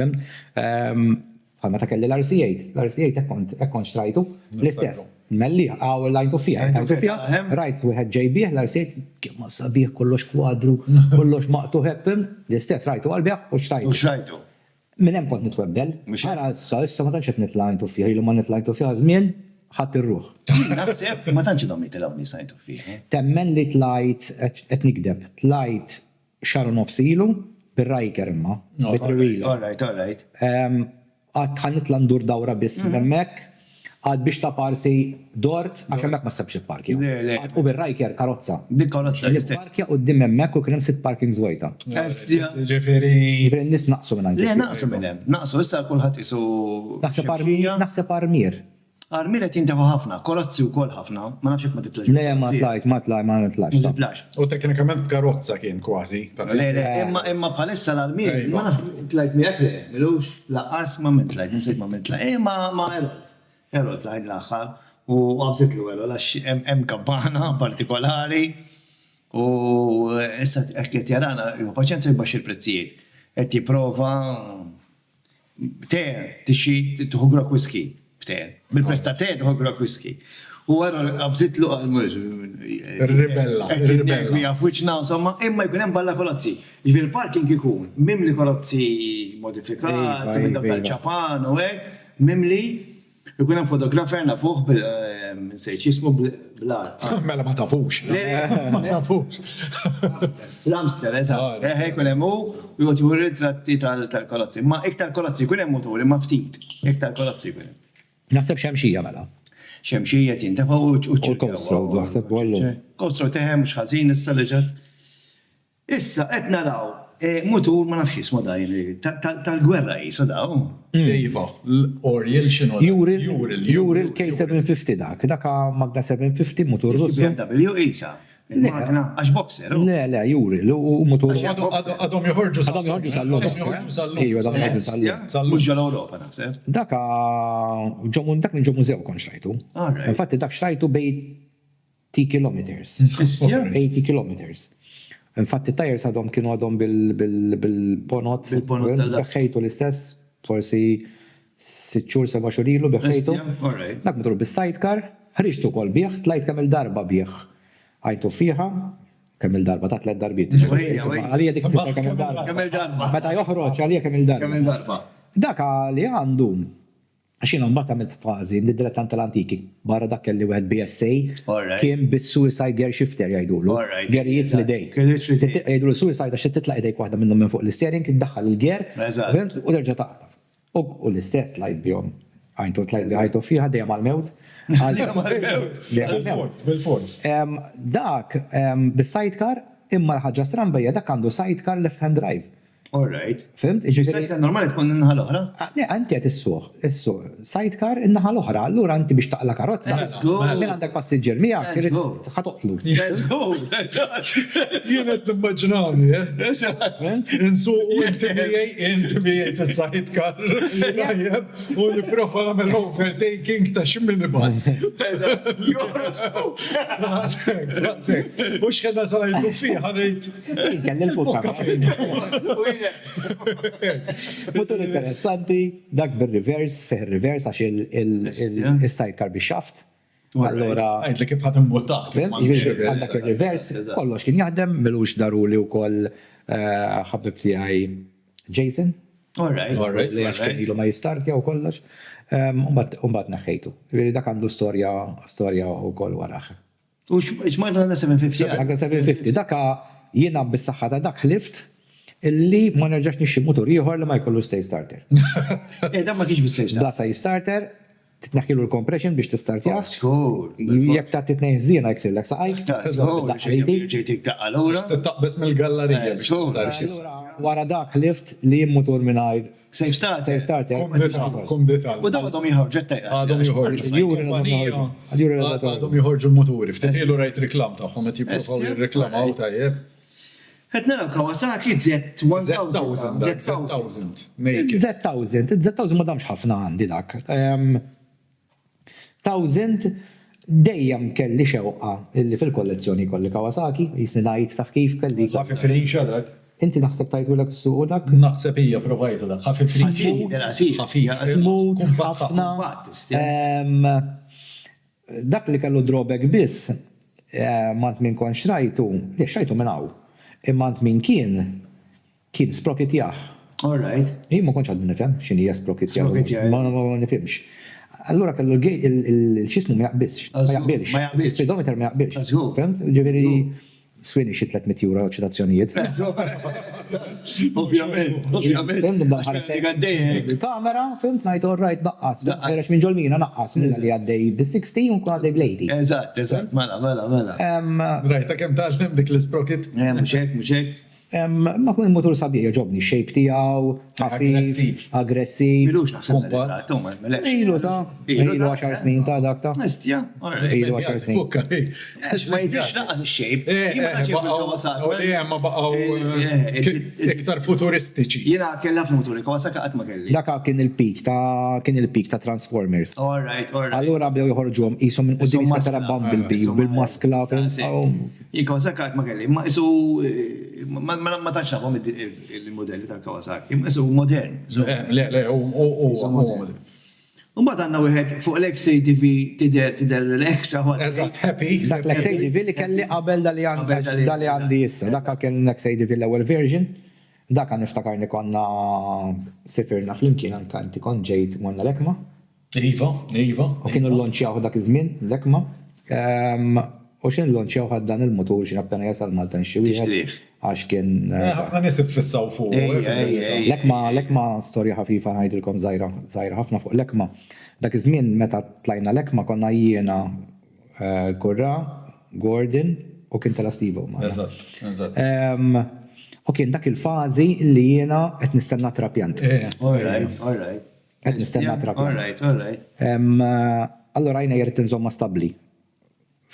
Għalma ta' kelli l-RC8. L-RC8 ekkon xtrajtu l-istess. Melli, għaw l-line tuffiħa. Rajt, u għed ġejbieħ, l-RC8 kien ma sabiħ kollox kwadru, kollox maqtu heppim, l-istess rajtu għalbiħ u xtrajtu.
U xrajtu.
Minem kont nitwebbel. Għara, issa ma tanċet nitline tuffiħa, ilu ma nitline tuffiħa, zmin, ħat ir-ruħ.
Naħseb, ma tantx dom li tilawni sajtu fih.
Temmen li tlajt, et nikdeb, tlajt xaru nofsilu, bir-rajker imma, bit-riwilu.
All right.
Għad ħannitla ndur dawra biss l-emmek, għad biex ta' parsi dort, għax emmek ma s-sabx il-parkja. U bir-rajker karozza.
Dik karozza l-istess.
Il-parkja u d-dim emmek u kienem 6 parking zwajta.
Ġifiri.
Jibren nis naqsu minna.
Le, naqsu minnem. Naqsu, issa kullħat isu.
Naħseb armir.
Armir qed jintefu ħafna, karozzi u kol ħafna, ma nafx ma titlax.
Le, ma tlax.
U
teknikament karozza kien kważi.
Le, imma bħalissa l-armir, ma nafx tlajt miegħek le, milux laqqas ma minn tlajt, nsejt ma minn tlajt. Ma ero tlajt l-aħħar u għabżit l-għelu, għax hemm kampana partikolari u issa qed jarana, paċenza jibbax il-prezzijiet. Qed jipprova tixi tuħugrok whisky. Bil-prestatet tuħugrok whisky. U għarru għabżitlu għal-mux.
Ribella.
Għettinnek għafwiċna, insomma, imma jkun hemm balla kolozzi. Ġvil parking ikun, mimli kolozzi modifikati, minn daw tal-ċapan u għek, mimli, Ikun hemm fotografer nafuh nsejt jismu bl-art.
Mela ma tafux. Ma tafux.
L-Amster, eżatt. Kun hemm hu jgħod juru ritratti tal-kolozzi. Ma iktar kolozzi kun hemm moturi ma ftit. Iktar kolozzi kun hemm.
Naħseb xemxija mela.
Xemxijiet jintefaw u
Coast Road, naħseb wallu.
Coast Road teħem mhux ħażin issa leġat. Issa qed naraw mutur ma nafx ismu dajn tal-gwerra jisu daw.
Iva, l-Oriel xinu?
Juril K750 dak Magda 750 motor Russu.
BMW isa. Il-magna, għax boxer.
Le, Juril, u motor.
Għadhom joħorġu
sal-lum. Iva, għadhom joħorġu sal-lum.
Mux ġal-Europa, naħseb.
Dak minn ġo mużew kon xrajtu. Infatti dak xrajtu bej 80 kilometers. 80 kilometers. Infatti tajers għadhom kienu għadhom bil-ponot.
Bil-ponot tal-dak.
Beħħejtu l-istess, forsi 6 xhur 7 xhur ilu beħħejtu. Dak motor bis-sidecar, ħriġtu kol bieħ, tlajt kemm il-darba bieħ. Għajtu fiħa, kemm il-darba ta' 3 darbiet. Għalija dik kemm il-darba. Meta joħroġ għalija kemm il-darba. Dak li għandu, xina mbagħad għamilt fażi nid-dilettant tal-antiki barra dak kelli wieħed BSA kien bis-suicide gear shifter jgħidulu. Gearijiet fl-idej. Jgħidulu suicide għax titlaq idejk waħda minnhom minn fuq l-steering, iddaħħal il-gear u terġa' taqtaf. U l-istess lajt bihom. Għajtu fiha dejjem għal-mewt.
Bil-forz.
Dak bis-sidecar imma l-ħaġa strambejja dak għandu sidecar left-hand drive.
Alright.
Fimt?
Sajta normali tkun innaħa l-oħra?
Le, għanti għet il-suħ. Sidecar innaħa l-oħra, allura għanti biex taqla karozza. Minn għandek passiġġier miegħek, ħatoqtlu.
Let's go!
Jienet nimmaġinani, Insuqu inti miegħi fis-sidecar. U jiprofa għamel overtaking ta' xi minibus. U x'kedna salajtu fiha ngħid.
Kelli l-pukka. Motor interessanti, dak bil-reverse, fih reverse għax il-sidecar bi-shaft. Allora.
Għajt li kif ħat imbottat.
Għandak il-reverse, kollox kien jaħdem, milux daruli u koll ħabib tijaj Jason.
Alright.
Li għax kien ilu ma jistartja u kollox. Umbat naħħejtu. Dak għandu storja u koll waraħ.
U x'marna għandha 750?
Għandha 750. Daka jiena bis-saħħa ta' dak lift illi ma nerġax nixxi motor ieħor li ma jkollu safe starter.
Dan ma kienx bis-safe starter.
Bla safe starter, titneħħilu l-compression biex tistartja.
Skur.
Jekk ta' titneħ żiena jksillek saqajk.
Ġejtik taqqa l-ura.
Taqbes mill-gallerija biex tistartja.
Wara dak lift li motor mingħajr
safe starter.
Kum detal.
U dawn għadhom jħorġu ġetta.
Għadhom jħorġu l-moturi. Ftit ilu rajt reklam tagħhom qed jippruvaw jirreklamaw tajjeb.
Qed naraw Kawasaki Z1000.
Z1000 ma damx ħafna għandi dak. 1000 dejjem kelli xewqa illi fil-kollezzjoni kolli Kawasaki, jisni ngħid taf kif kelli.
Ħafif rixa dak.
Inti naħseb tajtu l suq dak?
Naħseb hija provajtu dak. Ħafif rixa.
Smooth, ħafna. Dak li kellu drawback biss, mant minn kon xrajtu, li xrajtu minn hawn. Immant minn kien sprocket jaħ.
Alright.
Ma konċ għaddu nifhem x'inhi hija sprocket jaħ. Ma nifhimx. Allura kellu l-xismu ma jaqbilx. Ma jaqbilx. Il-speedometer ma jaqbilx. Fimt? Ġifieri swini xi 300 euro ċitazzjonijiet.
Ovvjament.
Il-kamera, fimt ngħid all right naqqas. Għax minn ġolmina naqqas minn li għaddej bis-60 u kun għaddej bl-80.
Eżatt, mela.
Rajta kemm tgħallem dik l-sprocket.
Mhux hekk.
Ma kun il-motor sabiħ joġobni, shape tiegħu, ħafif, aggressiv.
Milux naħseb
Ilu 10 snin ta' dak ta'.
Estja,
Ilu 10 snin.
Ma jidix naqas ix-shape.
Ma baqgħu iktar futuristiċi.
Jiena kellha f'moturi, Kawasaki qatt ma kelli.
Dak kien il-peak ta' Transformers.
Alright.
Allura bdew joħorġuhom qishom minn qudiem isra Bumblebee bil-maskla.
Jien Kawasaki qatt ma kelli, ma isu ma tax nafhom il-modelli tal-Kawasaki, isu modern. Mbagħad għandna wieħed fuq l-XATV tidher relax.
Eżatt, happy.
Dak l-XATV li kelli qabel dali għandi issa. Dak kien l-XATV l-ewwel version. Dak niftakarni konna sifirna flimkien anke inti kont ġejt morna l-ekma.
Iva.
U kienu l-lonċjaw dak iż-żmien, l-ekma. U xin l-lonċjaw ħad dan il-motor xin appena jasal Malta nxi
Tixtrih.
Għax kien.
ħafna nisib fissaw fuq.
L-ekma storja ħafifa ngħidilkom żgħira ħafna fuq l-ekma. Dak iż-żmien meta tlajna l-ekma konna jiena Kurra, Gordon u kien tela Steve.
Eżatt.
U kien dak il-fażi li jiena qed nistenna trapjant.
All right.
Qed nistenna trapjant.
All right.
Allora jina jrid inżomma stabbli.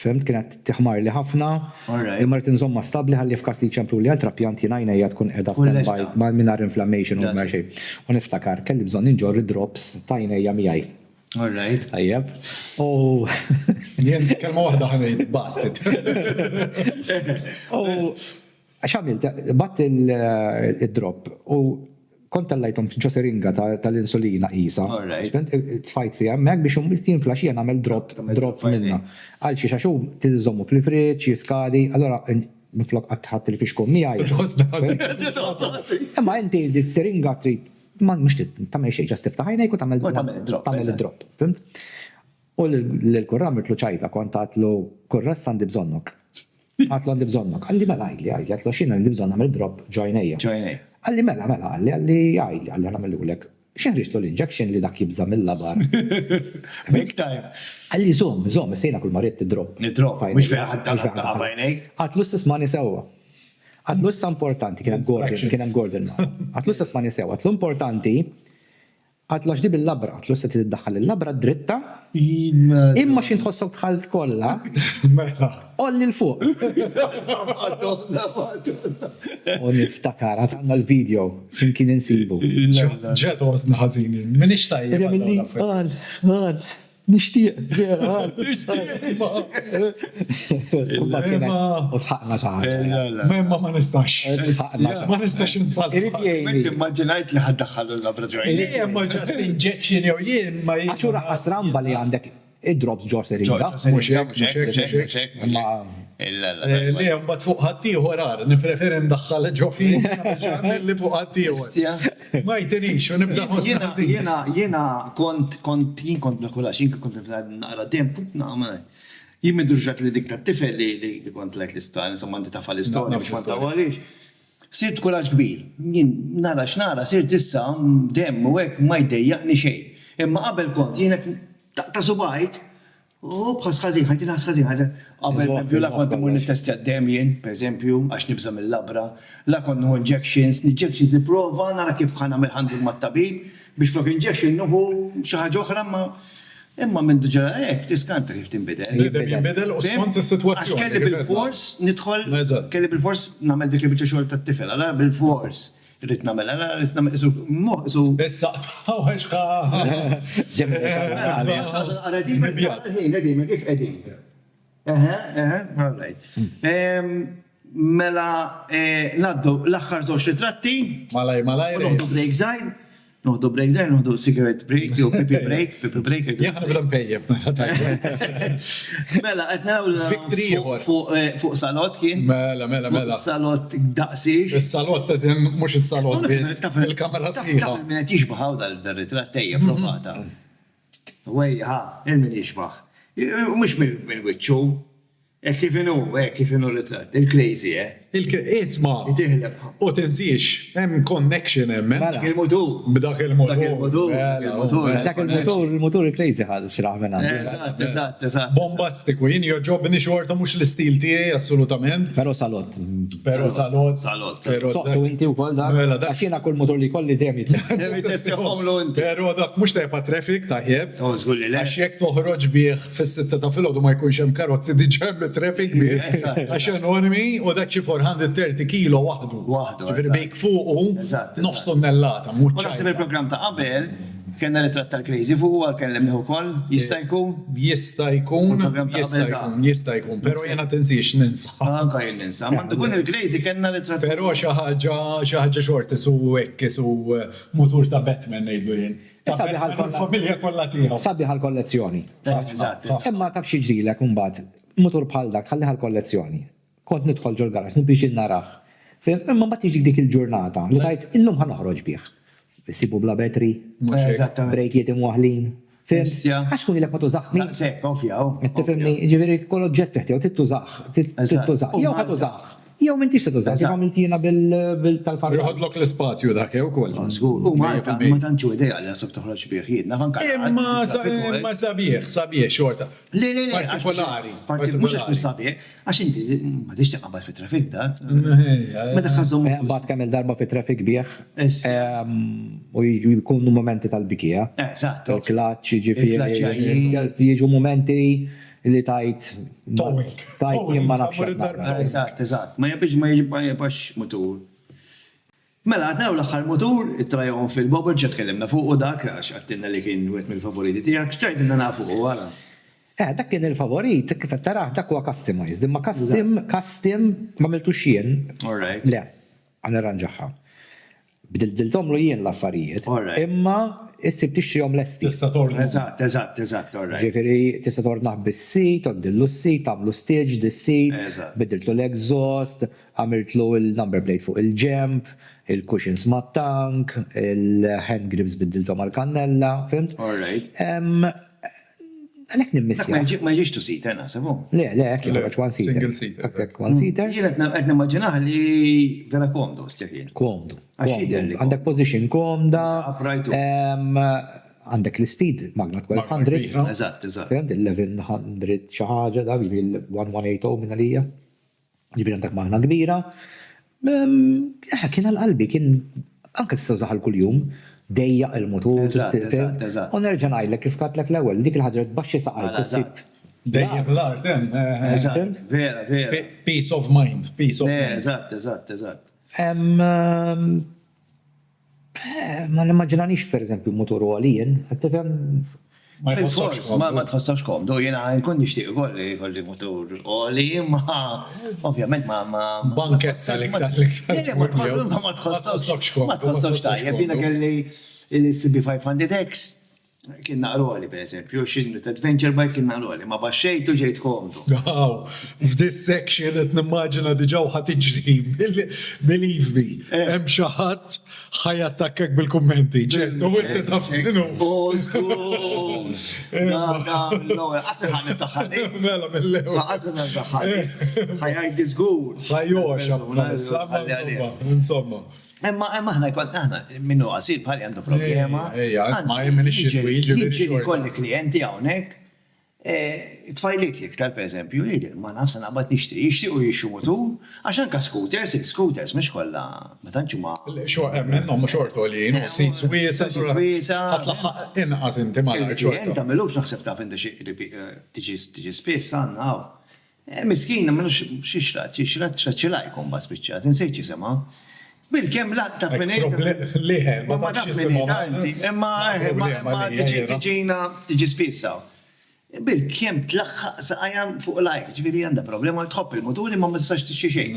Fimt, kienet tiħmar li ħafna,
Alright.
imma rrid inżomma stabbli ħalli f'każ li ċemplu li għal-trapjant jina hija tkun qiegħda standby ma' mingħajr inflammation u mingħajr xejn. U niftakar kelli bżonn inġorri drops ta' jnejja miegħi.
All right.
Tajjeb.
Jien kelma waħda ħanejt bastet.
Għax għamilt, batt il-drop u kont tal-lajtom ġoseringa tal-insulina isa.
Alright.
Tfajt fija, mek biex umiltin flaxija namel drop minna. Għalxi xaxu tiżommu fil-friċ, jiskadi, allora miflok għatħat li fiexkom miħaj. Imma inti il-seringa trid, ma mux tamel xej, ġast tiftaħajnejk u tamel drop. U l-kurra mirtlu ċajta, kont għatlu kurra s-sandi bżonnok. Għatlu għandi bżonnok. Għalli mela għatlu xina għandi bżonna namel drop ġojnejja. Għalli mela, għalli għamil ulek. Xenriġtu l-injection li dak jibza mill-labar.
Big time.
Għalli zom, sejna kull marriet t-drop.
Nidrop, mux fiħ ħadda għabajnej.
Għatlu s-sismani sewa. Għatlu s-importanti, kienem Gordon. Għatlu s-sismani sewa. Għatlu importanti, għatlu għaxdi bil-labra. Għatlu s-tiddaħħal il-labra dritta. Imma xin tħossok tħalt kolla. Olli l-fuq. U niftakar, għatna l-video, xin kien insibu.
Ġed għosna ħazini. Min ixtajja.
Nishtiq, u tħaqna ċaħġa.
Ma nistax. Ma nistax insal.
Ment immaġinajt li ħaddaħħallu l-labraġoj.
Li ma just injection jew jien ma
Għaxura għastramba li għandek id-drops ġorse ringa.
Li jemma tfuq ħattiju rar, nipreferi ndaħħal ġofi li fuq ħattiju. Ma jtenix, u nibda
Jena kont bla kolax, kont naqra tempu, jien minn durġat li dik ta' tifel li kont lajt l-istoria, insomma għandi tafal l-istoria biex ma tawalix. Sirt kolax kbir, jien nara x'nara, sirt issa dem u hekk ma jdejjaqni xejn. Imma qabel kont jiena ta' subajk, u bħas ħażin, ħajtin ħas ħażin, qabel la kont imur nittestja d-dem jien, per eżempju, għax nibża mill-labra, la kont nuhu injections nipprova nara kif ħana mill-ħandu mat-tabib biex flok injection nuhu xi ħaġa oħra imma minn duġa hekk tiskanta kif tinbidel.
Jinbidel u skont is-sitwazzjoni.
Għax kelli bil-fors nidħol, kelli bil-fors nagħmel dik il-biċċa xogħol tat-tifel, allura bil-fors rrid nagħmel isu.
Issa taw għaxqa.
Kif qegħdin. All right. Mela ngħaddu l-aħħar żewġ ritratti.
Malaj.
Noħdu break zaħir, noħdu cigarette break, jew pipi break.
Jaħna bida mpejjeb.
Mela, għetnaw
Victory
fuq salot kien.
Mela.
Fuq salot daqsix.
Il-salot tażin, mux il-salot biz. Il-kamera sħiħa.
Taf minna tiġbaħaw dal-ritrattejja provata. Wej, il-min jiġbaħ. Mux minn-wicċu. Kif inu ritratt. Il-crazy,
Isma, u tinsiex, hemm connection hemm.
Dak il-motur.
B'dak il-motur.
Dak il-motur il-crazy ħad xraħmen
għandu. Eżatt.
Bombastiku, jien joġobni xorta mux l-istil tiegħi assolutament.
Pero salot.
Salot.
Soqtu inti u koll da. Għaxina kull motor li kolli demi.
Pero dak mux tajpa traffic taħjeb.
Żgulli le.
Għax jek toħroġ bieħ fis-sitta ta' filgħodu ma jkunx hemm karozzi diġà traffic bieħ. Għax enormi u dak xi 430 kilo waħdu. Ġifieri bejk fuqu nofs tonnellata.
Naħseb il-programm ta' qabel kena ritratt tal-crazy fuq u kellemni wkoll jista' jkun.
Jista' jkun, però jiena tinsiex ninsa.
Anka jien ninsa. Mandu kun il-crazy kena ritratt.
Però xi ħaġa xorti su hekk su mutur ta' Batman ngħidlu jien. Il-familja kollha tiegħu.
Sabi ħal-kollezzjoni.
Eżatt.
Imma taf xi ġrilek imbagħad mutur bħal dak ħalli ħal-kollezzjoni. Kont nidħol ġol garax, biex innaraħ. Imma ma tiġi dik il-ġurnata li tajt illum ħanoħroġ bih. Sibu bla betri, brejkiet imwaħlin, Fim,
Istja.
għax kun ilek ma tużaħni.
Naqsek, ovvjaw.
Tifimni, ġiviri kol oġġett fiħti, tittużaħ, tittużaħ. Jew ħatużaħ. Jew minn tix titużaħ, kif għamiltina tal-farra.
Jħodlok l-spazju dak jew ukoll.
Żgur, u ma tantxu idea li nasib toħroġ bih jien.
Imma sabieħ xorta.
Le,
Partikolari.
Mux għax mux sabiħ, għax inti ma tix teqqabad fi trafik da. Meta ħazzom.
Bad kamil darba fi trafik bieħ.
Issa.
U jkunu momenti tal-bikija.
Eżatt.
Il-klaċ ġifiri. Jieġu momenti li tajt. Tajt jimma nafx.
Eżatt. Ma jibbax motur. Mela, għadnaw l-axħar motur, it-trajon fil-bobber ġet kellimna fuq u dak, għax għattinna li kien wet mill-favoriti tijak, xtajtinna nafu u għala.
Dak kien il-favorit, kif taraħ, dak huwa customized, imma custom ma miltu xien.
Alright.
Le, għan irranġaħħa. Bdildiltom lu jien l-affarijiet,
Alright.
imma issib tixrihom lesti.
Tista' torna.
Eżatt, alright.
Ġifiri, tista' tornaħ bis-sit, toddillu s-sit, tagħmlu stage dis-sit,
Eżatt.
bidiltu l-exhaust, għamiltlu il-number plate fuq il-ġemp, il-cushions mat-tank, il-hand grips bidiltom għal-kannella, fimt?
Alright.
Għalek nimmissja.
Ma jġiġ tu sit, għana, sabu?
Le, jek jgħu one seater.
Single seater.
One seater.
Jien għedna maġġinaħ li vera komdu, stjaħin.
Komdu.
Għax jidher li
Għandek position komda.
Upright.
Għandek l-speed, Magna 1200.
Eżatt.
Fehmt, il-1100 xaħġa da, il-1180 minna lija. Jibir għandek magna kbira. Kien għal-qalbi, kien anke t-stawżaħal kull-jum, dejja il-motor.
Eżatt.
U nerġa' ngħidlek kif katlek l-ewwel, dik il-ħaġa tbaxxi saqajk u ssib.
Dejjem l-art,
Eżatt, vera.
Peace of mind, peace of mind.
Eżatt.
Ma nimmaġinanix per eżempju motor għalijin, għattifem.
Ma
Bil-fors, ma tħossax komdu, jena nkun nishtiq kolli motor oli, ma ovvjament ma.
Banketta l-iktar.
Ma tħossax tajjeb, jena kelli il-CB500X, kien naqroli per eżempju, xinrit adventure bike kien naqroli, ma baxxejtu ġejt komdu.
F'dis section qed nimmaġina diġà ħadd iġri, believe me, hemm xi ħadd ħajattakkek bil-kummenti, ċertu inti taf minnu.
Għasir ħan niftaħħani.
Mela mill-ewwel.
Għasir niftaħħani. ħajajdi żgur.
Ħajjox, insomma.
Emma ħna minnu għasir bħalli għandu problema.
Isma' jemmilix xitwil.
Jiġi kolli klienti għawnek, tfajlik li ktar per eżempju, jgħidir, ma nafsa naqbat nixtri, jixtiqu jixu motur, għaxan ka scooters, mux kolla, ma tanċu ma.
Minnom xortu li, sit wiesa.
Wiesa.
Inqas inti ma
klient għamilux naħseb taf inti tiġi spiss għanna għaw. Miskina, minux xiexrat ċilajkom bas bieċat, nsejċi sema. Bil-kem la taf minni.
Liħe,
Ma taf minni tanti, ma tiġi spissa. Bil-kem tlaħħaq saqajam fuq lajk, ġviri għanda problema, tħobb il-moturi ma mistax tixi xejn.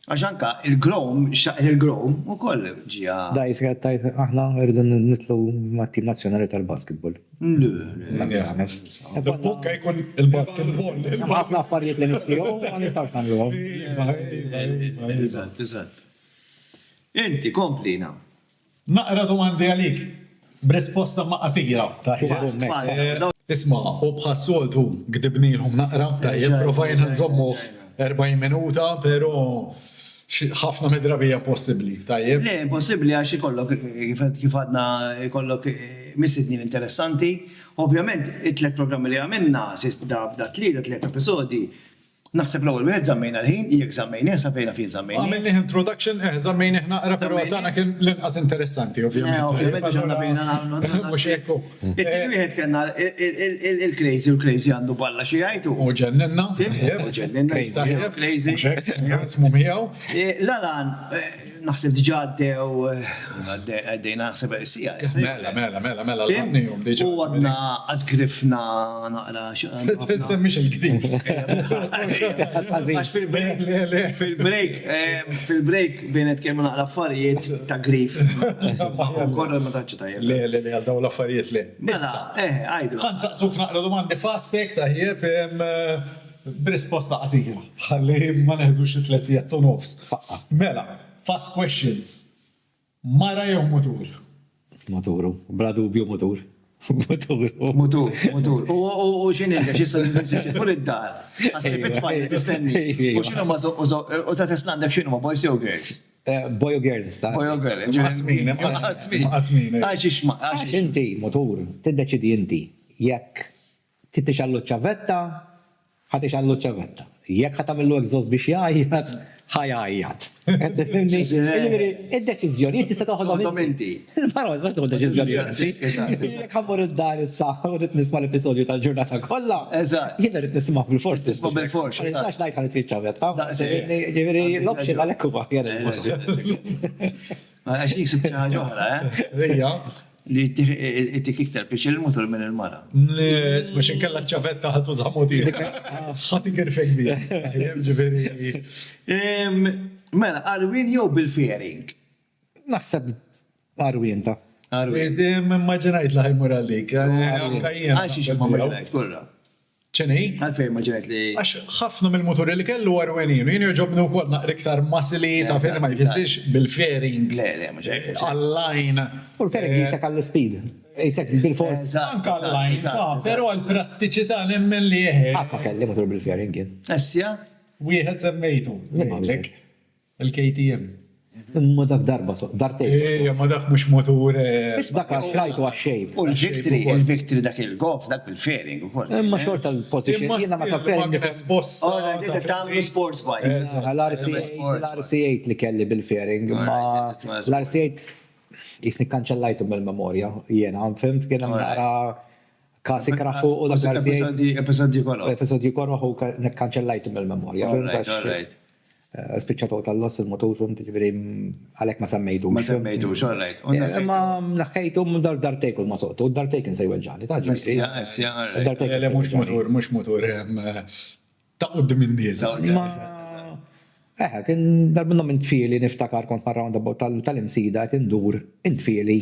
Għaxanka il-grom u koll ġija.
Da jisgħat tajt, aħna rridu nitlu mat-tim nazzjonali tal-basketball.
Bukka jkun il-basketball.
Ħafna affarijiet li nitlu, ma nistawx nagħmluhom.
Eżatt. Inti, komplina.
Naqra domandi għalik, b'risposta ma' qasira. Isma, u bħassoltu gdibnilhom naqra, tajjeb, provajna nżommu 40 minuta, pero ħafna midrabija possibli, tajjeb.
Le, possibli għax ikollok, kif għadna ikollok mistednin interessanti. Ovvjament, it-tlet programmi li għamilna, da tliet episodi, naħseb l-ewwel wieħed żammejna l-ħin, jekk żammejnieh sapejna fin żammejnieh.
Għamilni introduction, żammejnieh naqra, però għatana kien l-inqas interessanti, ovvjament.
Ovvjament ġonna bejna nagħmlu.
Mhux hekk.
It-tieni wieħed kellna il-crazy u l-crazy għandu balla xi jgħidu.
U ġenninna.
Crazy.
Ismu miegħu.
Lalan, naħseb diġà għaddejna naħseb sija.
Mela, l-għannijum diġà.
U għadna għazgrifna naqra.
Tissemmix il-grif.
Fil-break bienet kemmu naqra affarijiet ta' grif. Korra ma taċċu tajjeb.
Le, għal-daw l-affarijiet le.
Mela, għajdu.
Suk naqra domandi fastek tajjeb b'risposta qasira. Ħalli ma neħdux it-tletzijat u nofs. Mela, fast questions. Mara jew motur?
Motoru, bla dubju motur.
Motur. U xini xie pur id-dar. Għasib it-tfajl tistenni. U xinu ma u ta' Tesla għandek xinu ma boys jew girls?
Boy u girl, sa?
Boy u girl.
Mqasmin.
Għax isma.
Għax inti, motur, tiddeċidi inti, jekk titix għallu ċavetta, ħatix għallu ċavetta. Jekk ħatamillu egżos biex jgħajjat, ħajajjat. Id-deċizjoni, inti se toħodhom
inti.
Marwa, sa toħod deċizjoni.
Eżatt.
Jekk ħammur id-dar issa, u rrit nisma l-episodju tal-ġurnata kollha.
Eżatt.
Jiena rrit nisma bil-fors.
Tisma' bil-fors,
Ma nistax ngħid ħanet fi ċavetta.
Daqseg.
Ġifieri l-option għalhekk huwa jara.
Għax jiksib xi ħaġa oħra,
Ejja.
li jtik iktar biex il-motor minn il-mara.
Isma xinkella ċavetta ħatu zaħmoti. ħati girfek bi. Ġiviri.
Mela, Arwin jew bil-fairing?
Naħseb Arwin ta.
Dim immaġinajt la ħajmur għalik.
Għax ix immaġinajt, kurra.
ċenej?
Għalfej immaġinajt li.
Għax ħafna mill-motori li kellu għarwenin, jien joġobni u kol naqra iktar masili ta' fejn ma jfissix bil-fairing.
Le, maġinajt.
U
All-line.
l-ferri jisek għall-speed. Jisek bil-fors.
Anka all-line, ta' pero għal-prattiċità nemmen li jieħe.
Għakma kelli motor bil-ferring jien.
Essja?
Wieħed semmejtu.
Jemmek.
Il-KTM.
Imma dak darba, dartejx.
Ejja, ma dak mux motor.
Dak għaxrajtu għaxxejb.
U il-victory dak il-golf, dak bil-fairing u koll.
Imma xorta l-pozizjon. Jena ma
kien
ta'
esposta.
Għalli ta' sports bike.
L-RC8 li kelli bil-fairing. Ma l-RC8 jisni kanċellajtu mill-memoria. Jena, fimt kien nara kasi krafu u l-RC8.
Episodju kollu.
Episodju korru u kanċellajtu mill-memoria. Spiċċatu tal-loss il-motor, ġiviri għalek ma semmejtu.
Ma semmejtu, xorrajt.
Ma naħħejtu dar-tejku ma soqtu, dar-tejkin sejwa ġali, ta' ġiviri.
Le, mux motor, ta' uddim il-nies.
Kien darbunnom intfili niftakar kont ma' roundabout tal-imsida, indur, intfili,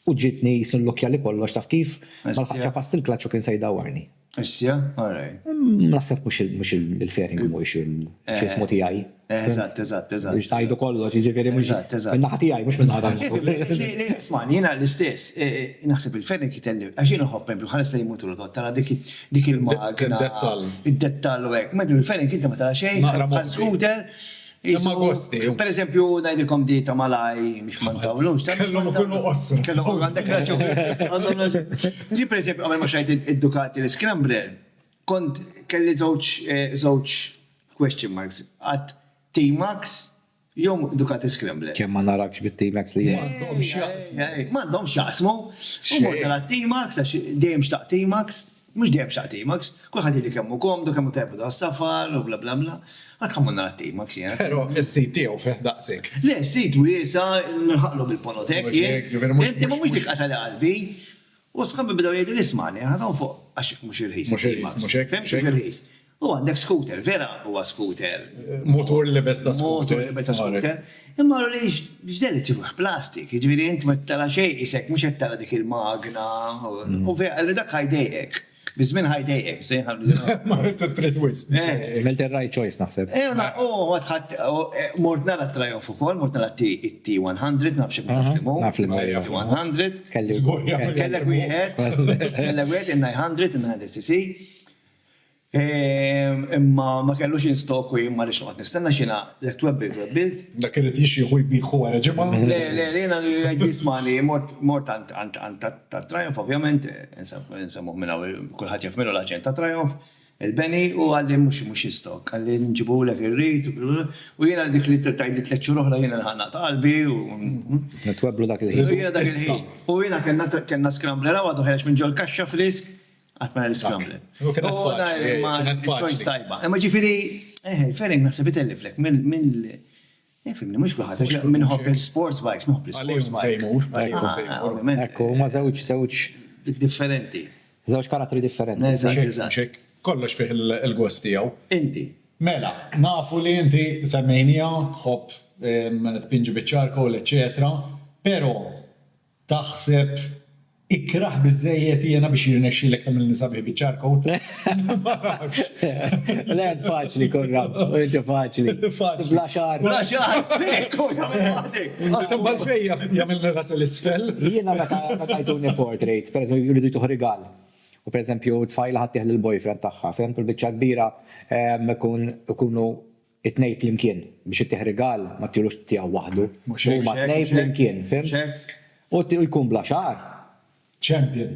u ġitni jisun l-okja li kollox taf kif, mal-ħakċa past il-klaċu kien sejda warni.
Issja, alright.
Naħseb mux il-fairing mux il-xismu tijaj.
Eżatt.
Biex tajdu kollu, ġiviri mux minnaħa tijaj, mux minnaħa
Li isman, jena l-istess, naħseb il-fairing kitelli, għaxina hoppen bil-ħares li jimutu l tara dik il-magna, il-dettal u għek. Medu il-fairing kinta ma tara xej, scooter.
Ma gosti.
Per eżempju, najdilkom di ta' malaj, mux mantawlux.
Kellhom ikunu qosra.
Kellhom għandek raġun. Ġi per eżempju, għamil ma xajt id-Ducati l-Scrambler, kont kelli żewġ question marks. Għat T-Max, jom Ducati Scrambler.
Kemm ma narakx bit-T-Max li
Mandom xaqsmu. U morta la T-Max, għax dejjem xtaq T-Max. Mux dejjem xtaq T-Max. Kulħadd li kemmu komdu, kemmu tebu da safar u bla bla bla. Għadħammunna la T-Max jena.
Pero s-sit tiegħu fih daqsik.
Le, s-sit wiesa, nħaqlu bil-ponotek. Inti ma mux dik qatali qalbi. U sħabbi bidaw jgħidu l-ismani, għadaw fuq, għax mux il-ħis. Mux il-ħis. U għandek scooter, vera huwa scooter.
Motor li besta scooter.
Motor li besta scooter. Imma li ġdelli tifuħ plastik, ġviri inti ma t-tala xej, isek mux t-tala dik il-magna. U vera, dak ħajdejek. Bizmin ħajdejek, sejħal.
Ma t-tret wis.
Melt il-right choice naħseb.
Mort nara t-Triumph u kol, mort nara T100, nafxie mux
Naf li
T100. Kellek wieħed, il-900, il-900cc. Imma ma kellux in-stock u imma li xoqt nistenna xina l-twebbilt.
Da kienet jixi juħuj biħu għara ġimma?
Le, jena li għajdi ismani, mort għant ta' Triumph, ovvjament, nsemmuħ minna, kullħat jaf minnu l-ħagġen ta' Triumph, il-Beni u għalli mux in-stock, għalli nġibu l-ek il-rit, u jena dik li tajt li t-tletxur uħra jena l-ħanna ta' qalbi.
Netweblu dak il-ħin.
U jena kena Scrambler għadu ħeġ minn ġol kaxxa frisk, għatmana l-Scrambler. Imma ġifiri, il-fairing naħseb itelliflek minn mux kuħat, minn hopp il-sports bikes, minn hopp il-sports bikes.
Ekku, ma zewċ
differenti.
Zewċ karatteri differenti.
Eżatt.
Kollox fih il-gost tiegħu.
Inti.
Mela, nafu li inti semmejnija, tħobb tpinġi biċ-charcoal, eccetera, pero taħseb ikraħ bizzejiet jena biex jirnexxilek tagħmel nisabi biċċarku.
Led faċli, Konrad, u inti faċli.
Faċli.
Bla xar.
Bla xar,
Għasem bal-fejja jagħmel ras l-isfel.
Jiena meta jtuni portrait, per eżempju, jridu jtuħ rigal. U per eżempju, tfajla ħattieħ l-boyfriend tagħha, fem il-biċċa kbira ikunu it-nej flimkien biex ittieħ rigal ma tjulux tiegħu waħdu. Huma t-nej flimkien, fem? U jkun bla xar.
Champion.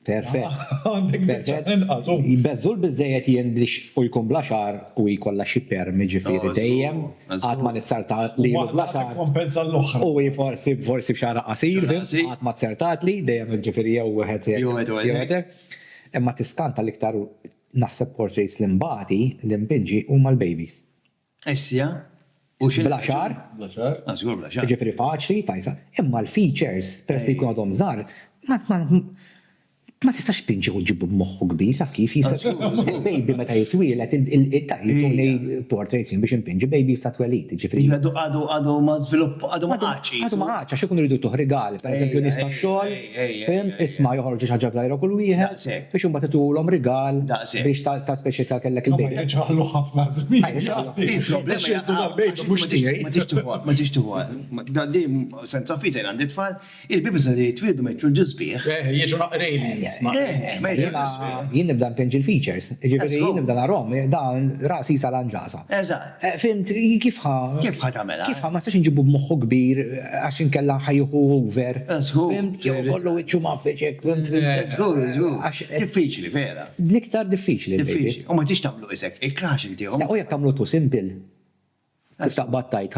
Perfett.
Għandek biċċa inqas.
Jibbeżżu l-bizzejet jien biex u jkun bla xar u jkollha xi permi ġifieri dejjem qatt ma nitzartat li bla xar.
Kompensa l-oħra.
U forsi b'xara qasir, qatt ma tzartat li dejjem ġifieri jew wieħed. Imma tiskanta l-iktar naħseb portraits l-imbati l-impinġi huma l-babies.
Issja?
Bla xar,
Żgur bla xar.
ġifieri faċli, tajfa, imma l-features peress li jkun għadhom żgħar, ma tistax pinġi u ġibbu b'moħħu kbir, taf kif jista' il-baby meta jitwielet il portraits biex impinġi baby jista' twelid, ġifieri.
Għadu ma żvilupp, għadu ma qaċi.
Għadu ma għax ikun iridu tuħ rigali, pereżempju nista' xogħol, fimt, isma' joħorġu xi ħaġa fl-ajra kull wieħed, biex imbagħad itulhom rigal biex ta' speċi ta' kellek
Ma
il-baby.
jġaħlu ħafna żmien.
Ma tiġ tuħu. Di senza fiża għandi tfal, il-bibi se jitwiedu ma jitwildux bih.
Jieġu naqrejlins.
Jien nibda npinġi l-features, ġifieri jien nibda narom, dan rasi sal-anġasa.
Eżatt.
Fimt, kif
tagħmilha?
Kif ma stax nġibu b'moħħu kbir għax inkella ħajjuħu over.
Żgur.
Fimt, jew kollu wiċċu maffiċek,
Żgur. Diffiċli, vera.
L-iktar diffiċli.
Diffiċli. U ma tiġ tagħmlu isek, il-crash intihom.
U jekk tagħmlu tu simple. Kif taqbad tajt.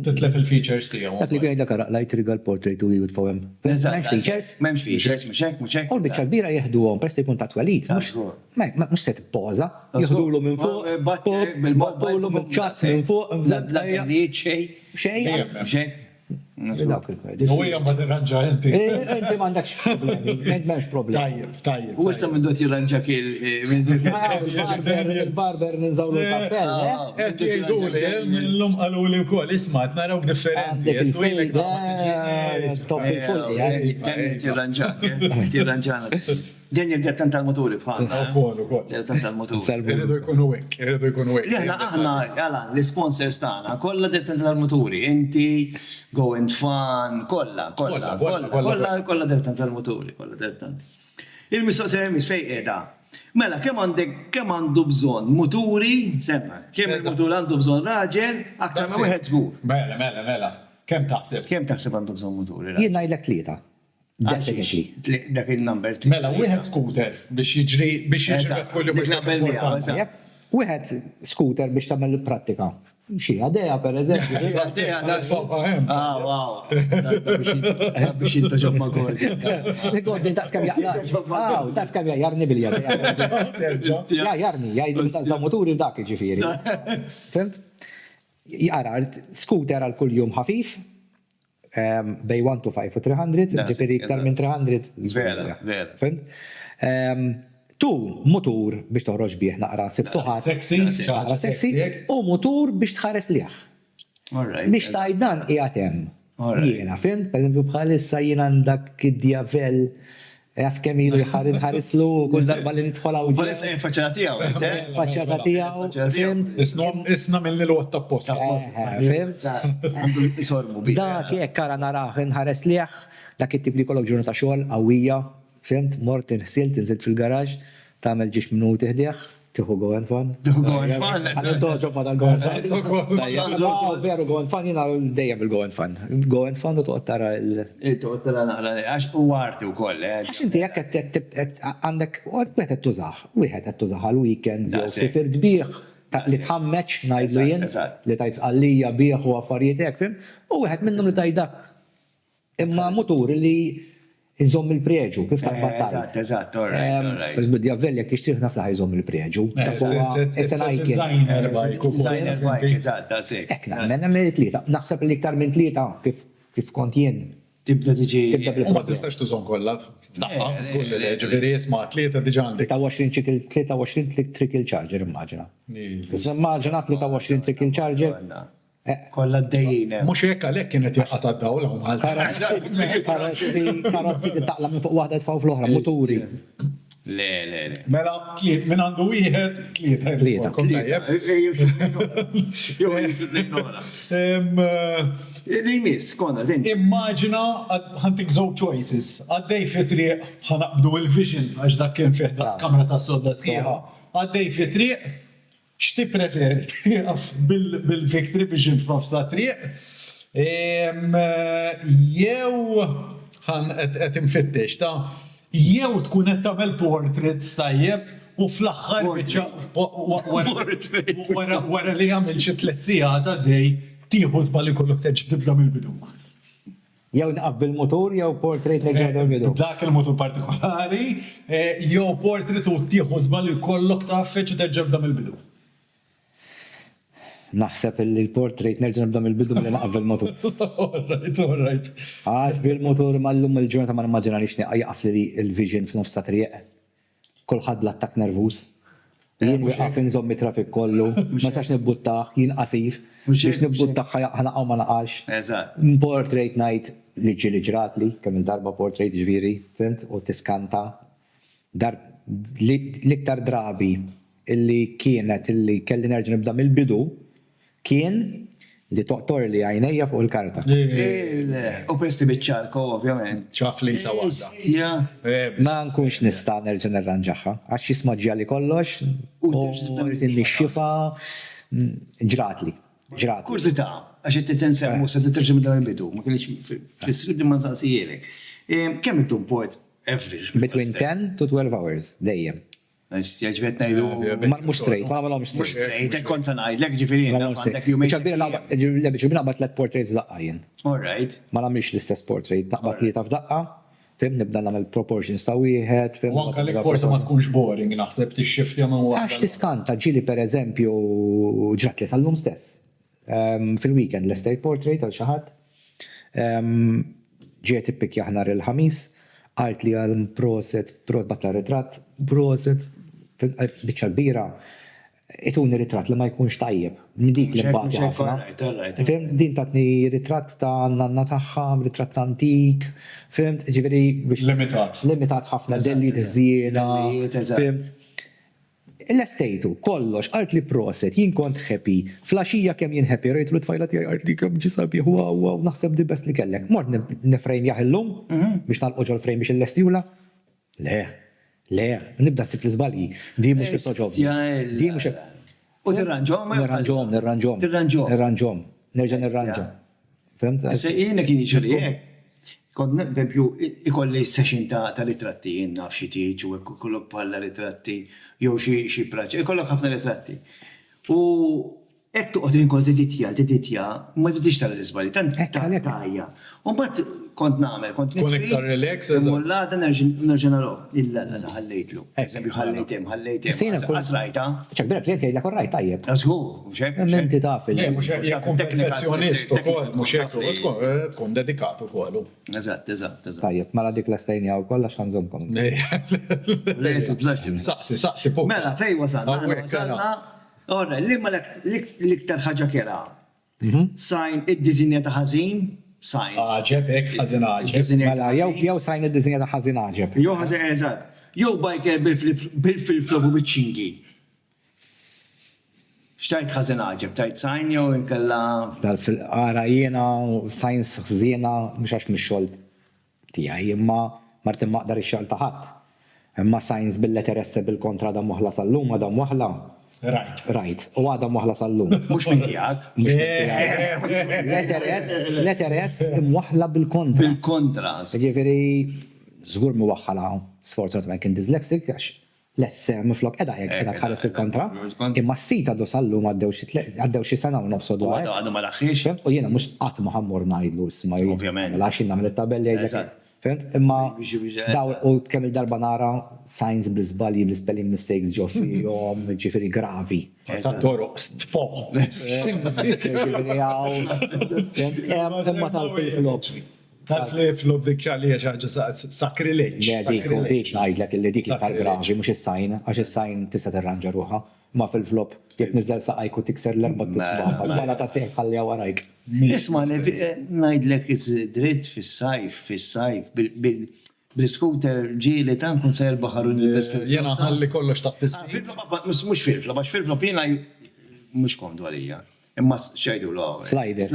Titlef il-features tiegħu.
Dak li għajda karaq lajt rigal portrait u jitfawem. Memx features.
Memx features, mux hekk.
U l-bicċa kbira jihduhom, persi jkun ta' twelid. Mux se tippoza. Jihduhom minn fuq. Bil-bottu minn ċat minn fuq.
La kelliet xej.
Xej.
U jgħam ma t-ranġa inti.
Inti mandakx problemi, m'hemmx problemi.
Tajjeb.
U issa minn dot jirranġak
Il-barber ninżawlu l-kappell,
Għed jgħiduli, l-lum għalu li wkoll, isma, narawk differenti.
Għandek il-fejda, top il-full.
Tirranġak. Den il-dettan tal-moturi bħalna.
Ukoll.
Dettan tal-moturi.
Irridu jkunu wek,
Li aħna, għala, l-sponsors tagħna, kollha dettan tal-moturi. Inti, Go and Fun, kollha dettan tal-moturi, kollha dettan. Il-mistoqsija fej qiegħda. Mela, kemm għandu bżonn moturi, semma, kemm il-motur għandu bżonn raġel, aktar ma wieħed żgur.
Mela. Kemm taħseb?
Kemm taħseb għandu bżonn moturi?
Jien ngħidlek tlieta. Definitely.
Dak il-number.
Mela, wieħed scooter biex jiġri kollu biex
Wieħed scooter biex tagħmel il-prattika. Xi għadeja per eżempju.
Wow. Biex jinta ġob ma' Gordon.
Gordon taf kemm jaqla. Taf kemm jarni bil-jarni. Jarni, jgħidu ta' moturi dak ġifieri. Fimt? Jara, scooter għal kull jum ħafif, bej 1 to 5 u 300, ġifieri iktar minn 300.
Vera.
Tu motur biex toħroġ bih naqra sexy, u motur biex tħares liħ. Biex tajdan qiegħed jiena, fimt? Per eżempju bħalissa jiena għandak id-diavel għaf kemm ilu jħarislu kull darba li nidħol għaw.
Bħalissa faċċata tiegħu.
Faċċata tiegħu.
Isna minn l-lot ta' posta.
Isormu biex.
Dak jekk kara naraħ nħares liħ, dak it-tip li kollok ġurnata xogħol qawwija, fimt, mort inħsilt, inżilt fil-garaġ, tagħmel ġiex minuti ħdieħ, tieħu Go and Fun.
Go and Fun.
Toġob ma tal-Go and Fun. Veru Go and Fun, jiena dejjem il-Go and Fun. Go and Fun u toqgħod tara
toqgħod tara naqra għax u arti wkoll.
Għax inti jekk għandek wieħed qed tużaħ, wieħed qed tużaħ għall-weekends jew sifir dbieħ li tħammeċ ngħidlu jien li tajt qallija bieħ u affarijiet hekk, fim, u wieħed minnhom li tajdak. Imma mutur li iżomm il-preġu, kif ta' battal.
Eżatt, all right.
Per esempio, Diavelli jek tixtieq ħafna iżomm il-preġu.
Designer bike, eżatt, ta' sek.
Ekna, menna tlieta. Naħseb li iktar minn tlieta kif kont jien.
Tibda tiġi.
Ma tistax tużom kollha. Ġifieri isma' tlieta diġà għandek.
23 trickle charger immaġina. Immaġina 23 trickle charger.
Kolla d-dejjina.
Mux hekk għalhekk kienet jaqqa' tad-dawl hawn
Karozzi taqla minn fuq waħda tfaw fl-oħra, moturi.
Le.
Mela tliet minn għandu wieħed tlieta.
Tlieta.
Kont tajjeb.
Li jmiss, konna, din.
Immaġina ħantik żewġ choices. Għaddej fi triq ħanaqbdu il-vision għax dak kien fih daqs kamra ta' sodda sħiħa. Għaddej fi triq x'ti preferi tieqaf bil-Victory Vision f'nofsa triq jew qed infittex ta' jew tkun qed tagħmel portrait tajjeb u fl-aħħar wara li jagħmel xi tliet sigħat għaddej tieħu żball ikollok terġa' tibda mill-bidu.
Jew naqaf bil-motor, jew portrait li ġodda bidu.
Dak il-motor partikolari, jew portrait u tieħu żball ikollok taffeċ u terġa' tibda mill-bidu.
Naħseb il-portrait nerġa' nibda mill-bidu milli naqaf bil-motor.
All right.
Għax bil-motor mallum il-ġurnata ma nimmaġina li jaqaf li il-vision f'nofsa triq. Kulħadd l-attak nervuż. Jien wieqaf inżommi trafik kollu, ma sax nibbuttaħ, jien qasir. Biex nibbuttaħ ħanaqgħu ma naqax.
Eżatt.
Portrait night li ġili ġratli, kemm il-darba portrait ġviri, fimt, u tiskanta. L-iktar drabi illi kelli nerġa' nibda mill-bidu kien li toqtor li għajnejja fuq il-karta.
U presti biċċarko, ovvjament.
ċaf li sa waħda.
Istja.
Ma nkunx nista' nerġa' nirranġaħħa, għax jismaġġja li kollox, u rrid nixxifa ġratli.
Kurzita, għax t-tensemmu se t-terġem dal-bidu, ma kienx fil-script ma nsaqsijelek. Kemm intum port average?
Between 10 to 12 hours, dejjem.
Istja ġbet najdu.
Mux straight, ma nagħmilhom
Mux
straight.
straight, konta najdlek ġifirin, għandek jumejn.
ċabbira naqbad let portraits daqqa jien.
All right.
Ma nagħmilx l-istess portrait, naqbad li taf daqqa, fim nibda nagħmel proportions ta' wieħed, fim.
U anka li forse ma tkunx boring, naħseb tixxifti ma huwa.
Għax tiskanta ġili per eżempju ġratli sal-lum stess. Fil-weekend l-estate portrait għal xaħat. Ġiet ippikja ħnar il-ħamis, għalt li għal proset, batla ritrat, proset, biċċa l-bira, ituni ritrat li ma jkunx tajjeb, minn dik li mbagħad ħafna. Fimt, din tatni ritrat ta' nanna tagħha, ritrat ta' antik, fimt, ġifieri biex limitat ħafna delli tiżjiena, fimt. L-estejtu, kollox, art li proset, jien kont happy, flasġija kemm jien happy, rejt l tfajla tiegħi art li kemm ġisabi, wow, naħseb di best li kellek. Mort nifrejn jaħillum biex nalqu ġol-frejn biex il-lestjula? Le, nibda sif l-żbalji, di mhux il-proġob. Di mhux
U tirranġom?
Nirranġom. Nerġa' nirranġom. Fimt?
Se jiena kien jiġri kont nempju ikolli session ta' ritratti, naf xi tiġ u kollok bħalla ritratti, jew xi praċ, ikollok ħafna ritratti. U hekk toqgħod inkun tiditja, ma tidix tal-iżbali, tant tajja. U mbagħad kont nagħmel, kont
iktar relax,
Mullada nerġa' nagħlok, illa ħallejtlu. Eżempju ħallejtem, għasrajta.
ċakbira klient jgħidlek orrajt tajjeb.
Żgur, mhux hekk.
Menti taf
Mhux hekk perfezzjonist ukoll, mhux hekk tkun dedikat ukoll.
Eżatt.
Tajjeb, mela dik l-estajnija u kollha x'ħanżomkom.
Saqsi fuq.
Mela, fej wasalna. Orra, li ma l-iktar ħaġa kera. Sajn id-dizinja ta' ħażin, sajn.
Għaġeb, ek ħażin għaġeb.
Mela, jew sajn id-dizinja ta' ħażin għaġeb.
Jew ħażin eżatt. Jew bajker bil-flip-flop u biċ-ċingi. Xtajt ħażin għaġeb, tajt sajn jew inkella.
Għara jiena sajn sħżiena mhux għax mix-xogħol tiegħi, imma martin maqdar ix-xogħol ta' ħadd. Imma sajns bil-letter S bil-kontra da moħla sal-lum, da moħla. Right. U għada moħla sal-lum.
Mux minn tijak.
Letter S moħla bil-kontra.
Bil-kontra.
Ġifiri, zgur mu waħħala, sfortunatament kien dyslexic, għax l-esse miflok edha tħares il-kontra. Imma s-sita do sal-lum għaddew xie sena u nofsu dwar.
Għadu ma laħħiex.
U jena mux għat maħammur najdlu s-ma
Ovvjament.
Għaxin namel il-tabelli għedek. Fent, imma daw u kemm il-darba nara signs bl-żbalji, bl-spelling mistakes ġo fihom, ġifieri gravi.
Sattoro, stpo.
Imma tal-flip-flop.
Tal-flip-flop dik ċalli ħaġa sakrileġ.
Dik ngħidlek illi dik l-iktar gravi, mhux is-sajn, għax is-sajn tista' tirranġa ruħha. ma fil-flop jekk niżel saqajk u tikser l-erba tisbaħ, wara ta' seħ ħallija warajk.
Isma' ngħidlek dritt fis-sajf bil-scooter ġieli ta' nkun sejr baħar u nilbes fil-flop.
Jena ħalli kollox taħt is-sit.
Fil-flop, mhux fil-flop, għax fil-flop jiena mhux komdu għalija. Imma xejdu l-għu. Slider.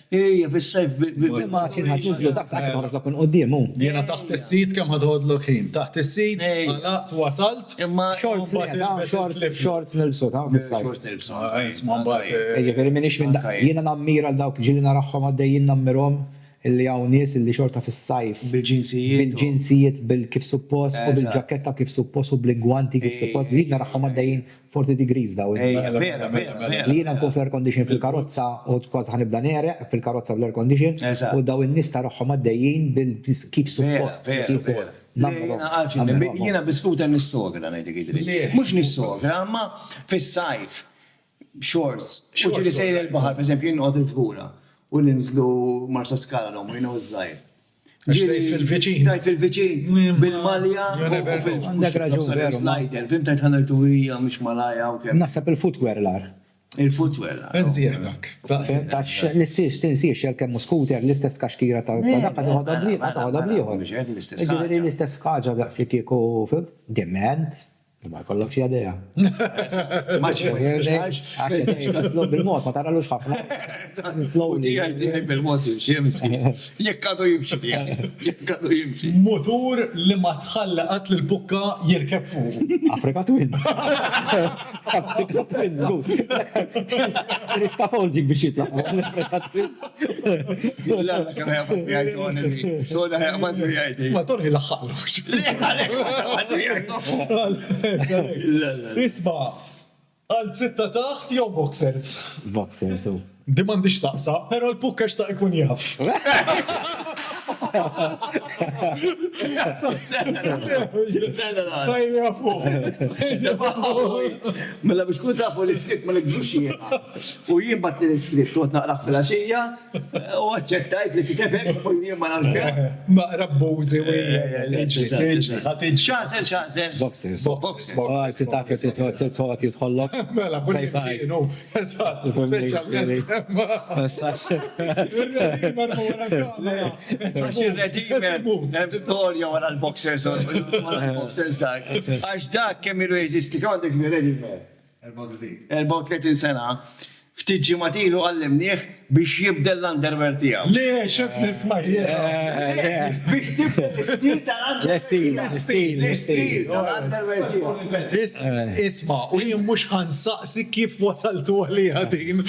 Ija, fil-sajf
Ma kien ħadġużlu dak sa' kien ħarġlok minn qoddiemu.
Jena taħt is-sit kemm ħadħodlu ħin. Taħt is-sit, għalaqt wasalt.
imma
Shorts nilbsu ta' fis-sajf.
Isma' mbagħad.
Ġifieri minix minn dak. Jiena nammira l dawk ġili naraħħom għaddejjin nammirhom illi hawn nies illi xorta fis-sajf. Bil-ġinsijiet, bil-kif suppost, u bil-ġaketta kif suppost, u bil-gwanti kif suppost. Li naraħħom għaddejjin 40 degrees daw.
vera.
Li jiena nkun fl-air condition fil-karozza u kważi ħanibda nereq fil-karozza fl-air condition u daw in-nies taraħħom għaddejjin bil-kif suppost.
Jiena biskuta nis-sogra ngħidlek id-dritt. Mhux nis-sogra, imma fis-sajf shorts. U ġieli sejr il-baħar, pereżempju jinqgħod il-fgura u ninżlu Marsa Skala l-om jiena żgħir.
Tajt fil-viċin.
Tajt fil-viċin, bil-malja u fil-slider. Fim tajt ħanajtu hija mhux malajja u kemm.
Naħseb il-footwear l-ar.
Il-footwear.
Nżiedak.
L-istess tinsiex kemm scooter l-istess kaxkira ta' dak għadha bliħor. Ġifieri l-istess ħaġa daqs li kieku fimt dement. Ma jkollok xi idea. Bil-mod ma taralux ħafna.
bil-mod jimxi, jekk għadu jimxi.
Motur li ma tħallaqat l-bukka jirkeb fuq.
Afrika Twin. Afrika Twin, żgur. Scaffolding biex jitlaq.
Ma torħi laħħalux. Isma, għal sitta taħt jew boxers.
Boxers, so.
Di m'għandix taqsa, pero l-pukka xtaq ikun jaf. Fajn jafu.
Mela biex kun tafu l-iskript ma l-għdux jiena. U jien bat l-iskript u naqraq fil-għaxija u għacċettajt li kitebek u jien ma nafx.
Naqra bbużi u ħatiġi.
Xażel.
Boxers. Titħat jitħollok.
Mela, kienu. Eżatt, speċjalment.
Hemm storja wara l-boxers dak. Għax dak kemm ilu jeżisti kemm għandek Redimer? 34 sena. Ftit ġimatilu għallimnieh biex jibdel l-underwear tiegħu.
Le, xed nisma'
Biex tibdel l-istil tal-underwear. L-istil tal-underwear tiegħu.
Isma, u jien mhux ħansaqsi kif wasaltu għalija din.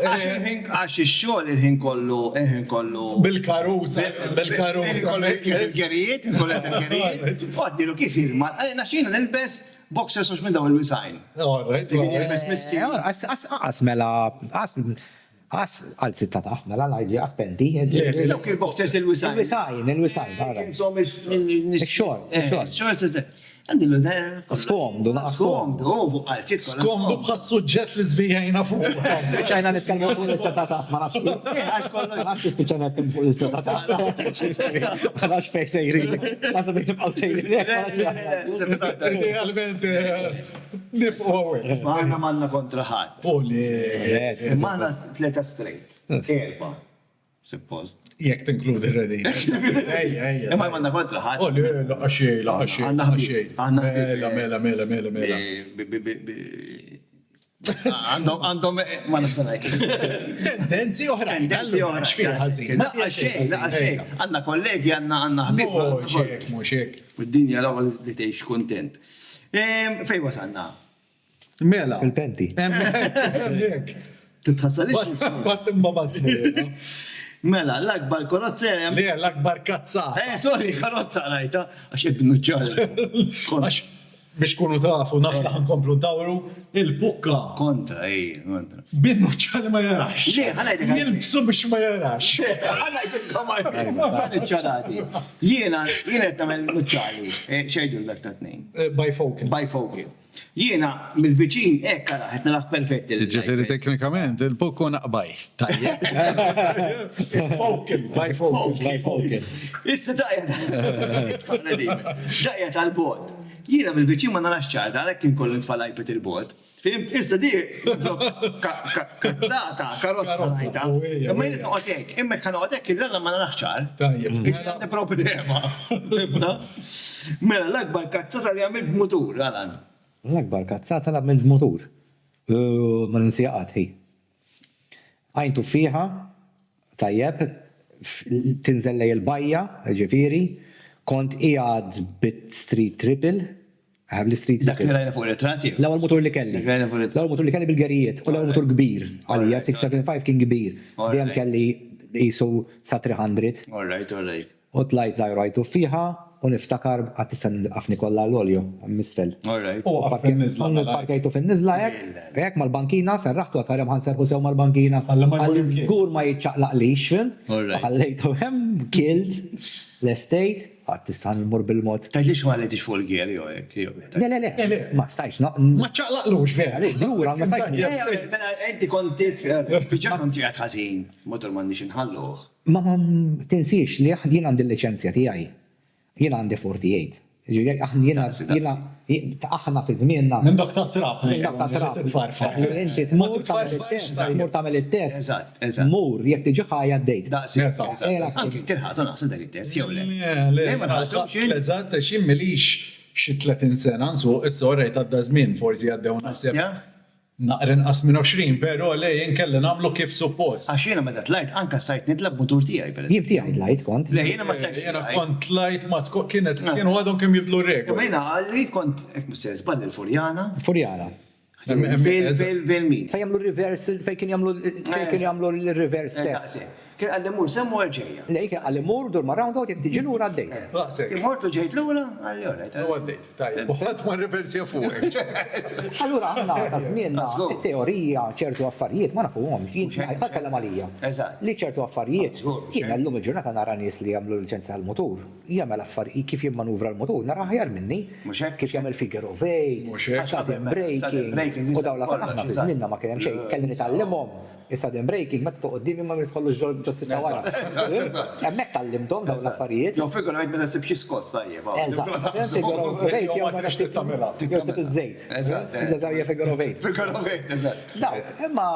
Għax ix-xogħol il-ħin kollu.
Bil-karusa.
Il-gerijiet. Għaddilu kif il-mal. Naxxina nilbes boxers mux minn daw il-wisajn.
Għas mela, għal sitta taħt, mela lajġi għaspendi.
Dawk il-boxers il-wisajn.
Il-wisajn.
Shorts. Għandilu da.
Skomdu,
għal-sit.
Skomdu bħas-suġġett li zvijajna fuq.
Spiċajna nitkellmu fuq il-sitta taħt, ma nafx. Ma nafx spiċajna nitkellmu fuq il-sitta taħt. Ma nafx fej sejrin. Nasa biex nibqaw sejrin.
Idealment, nifqu għawek.
Maħna manna kontra ħadd. Maħna 3 straight. 4. Suppost.
Jek tinkludi r-redin.
Imma manna kontra ħadd.
Laħaxej. Mela.
Għandhom ma nafsanajk.
Tendenzi oħrajn.
Għanna kollegi, għanna ħbib.
Muxek.
Fid-dinja l-għal li teħx kontent. Fej wasanna?
Mela.
Fil-penti.
Titħassalix?
Battimma basni.
Mela, l-akbar karozza.
Le, l-akbar kazza.
Sorry, karozza rajta. Għax jek binnuċċal.
Biex kunu tafu, nafla ħankomplu dawru il-bukka.
Kontra.
Binnuċċal ma jarax.
Le, ħanajdek.
Jilbsu biex ma jarax.
Ħanajdek ħanajdek. Jiena qed nagħmel nuċċali. Xejdu l-lek ta' tnejn. Bifocal. Jiena mill-viċin hekk ara qed naraħ perfetti.
Ġifieri teknikament il-bukku naqbaj.
Bifocal.
Issa daqja tal-bot. jiena bil-viċin ma narax ċar, għalhekk kien kollu tfal iPad il-bot. Fimt, issa di kazzata, karozza ħajta. Imma jien noqgħod hekk, imma kan noqgħod hekk il-ralla ma narax ċar. Għandi problema. Fimta? Mela l-akbar kazzata li għamilt b'mutur, għalan.
L-akbar kazzata la mill motur. Ma ninsijaqat hi. Għajntu fiħa, tajjeb, tinżellej il-bajja, ġifiri, kont iqad bit-street triple, għab l-street
Dak li
triple.
rajna fuq ritratti.
L-ewwel motor li kelli.
Dak rajna fuq ritratti.
L-ewwel motor li kelli bil-garijiet, u l-ewwel motor kbir. Għalija 675 kien kbir. Dejjem kelli jisu sa 300.
All right.
U tlajt rajtu fiħa, u niftakar għattistan għafni kolla l-olju, misfel.
All right.
U għaf
Parkajtu fin-nizla jek mal-bankina, serraħtu għatarem ħanserħu sew mal-bankina. Għalli zgur ma jitċaqlaq li xfin. Għallejtu hem, killed, l-estate, għattistan il-mur bil-mod.
Tajli xo għalli fuq il-gier, jo,
Le, ma stajx,
Ma ċaqlaqlux vera.
Għura, ma stajx.
Enti kontis, fiġa konti għad ħazin, motor mandi xinħalluħ.
Ma tinsiex li jien għandi l-licenzja tijaj. Jien għandi 48. Aħna fi zmienna.
Minn dok ta' trap.
Minn dak ta' trap. Inti tmur tagħmel it-test, tmur tagħmel it-test.
Eżatt.
Mur, jekk tiġi ħajja d-dejt.
Anki tirħat u naqsel dak il-test, jew le.
Le, ma naħtux eżatt, xin milix xi 30 sena, nsu, issa orrejt għadda żmien forsi għaddew naħseb. Naqren qas minn 20, pero le jinkelli namlu kif suppost.
Għaxina ma dat lajt, anka sajt nitlab motor tijaj, per
Jib tijaj lajt kont.
Le, jena ma tlajt.
Jena kont lajt ma kienu għadhom kem jiblu regol.
Jena għalli kont, ek musser, zbad il-Furjana.
Furjana.
Bil-min.
Fej jamlu reverse, fej kien jamlu l-reverse test.
Kien għalli mur, semmu għalġeja.
Le, kien għalli mur, dur ma round out, jek tiġi l-ura d-dejt.
Imortu ġejt l-ura, għalli għorret.
Għaddejt, tajja. Uħat ma reversija fuq.
Allura għanna ta' zmienna, teorija ċertu affarijiet, ma nafuhom, jien kellem għalija. Li ċertu affarijiet, jien għallum il-ġurnata nara nies li jagħmlu l-ċenza għal-motur. Jagħmel affarijiet kif jimmanuvra l-motur, nara ħajar minni. Kif jagħmel figure of eight, sudden braking, u dawla aħna fi zmienna ma kien hemm xejn, kelli nitgħallimhom. Sudden braking, meta toqgħod ma mitħollu ġossita wara. Hemmhekk tallimthom dawn l-affarijiet.
Jew figure eight meta sib xi skost tajjeb.
Figure of eight jew ma nixtieq tagħmilha. Jew sib iż-żejt. Eżatt. Iżda figure of eight.
Figure of eight, eżatt.
Dawk, imma.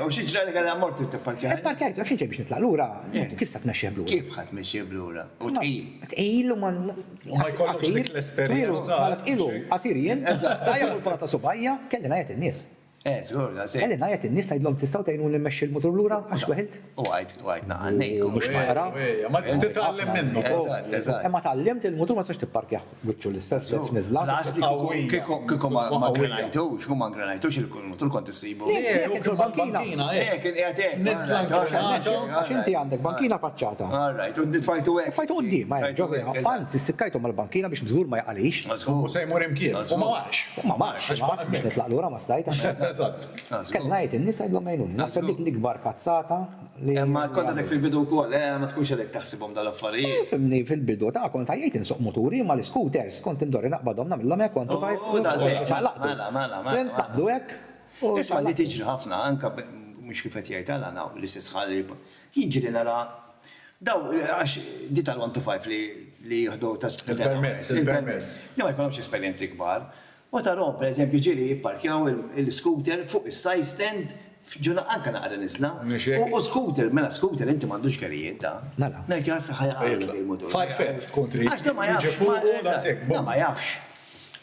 U xi ġrali għal ammortu tipparkjaj.
Parkjajt, għax inġej biex nitlaq lura. Kif sa tmexxi blura?
Kif ħadd mexxi blura? U tqil.
Tqil u ma.
Ma jkollux dik l-esperjenza.
Mela tqilu, qasir jien, sajja kull parata subajja, kelli ngħid in-nies.
Żgur, għasir.
Kelli ngħid in-nies tgħidlhom tistgħu tgħinu li mmexxi l-mutur lura għax weħilt.
U għajt naqgħu.
Mhux naqra.
Ma titgħallem minnu.
Eżatt.
Imma tallimt il-mutur ma sax tipparkjaħ wiċċu l-istess f'niżla.
Kieku ma granajtux, ma granajtux il-mutur kont issibu.
bankina. Għax inti għandek bankina faċċata.
Alright, u tfajtu hekk.
Fajtu qudiem, ma ġogi, anzi sikkajtu mal-bankina biex mżgur ma jaqalix.
U se jmur imkien. U ma marx.
Ma marx, biex nitlaq lura ma stajt. Kellna jgħid in-nies għidhom għajnuni. Naħseb dik l-ikbar kazzata li.
Ma kontatek fil-bidu wkoll, ma tkunx għalek taħsibhom dal-affarijiet.
Fimni fil-bidu ta' kont ħajjejt insoq moturi ma l-scooters kont indorri naqbadhom nagħmilhom hekk kontu fajf. Naqbdu hekk.
Isma' li tiġri ħafna anke mhux kif qed jgħid għal naw l-istess ħalib. Jiġri nara daw għax di tal-1 to 5 li jieħdu
il-permess.
Ma jkollhomx esperjenzi kbar. U tarom, per eżempju, ġiri jipparkjaw il-scooter fuq il-side stand ġuna anka naqra nisla. U scooter, mela scooter, inti m'għandux garijiet da. Najt jgħassa ħajja il-motor.
Farfet tkun trid.
Għax da ma jafx. Da ma jafx.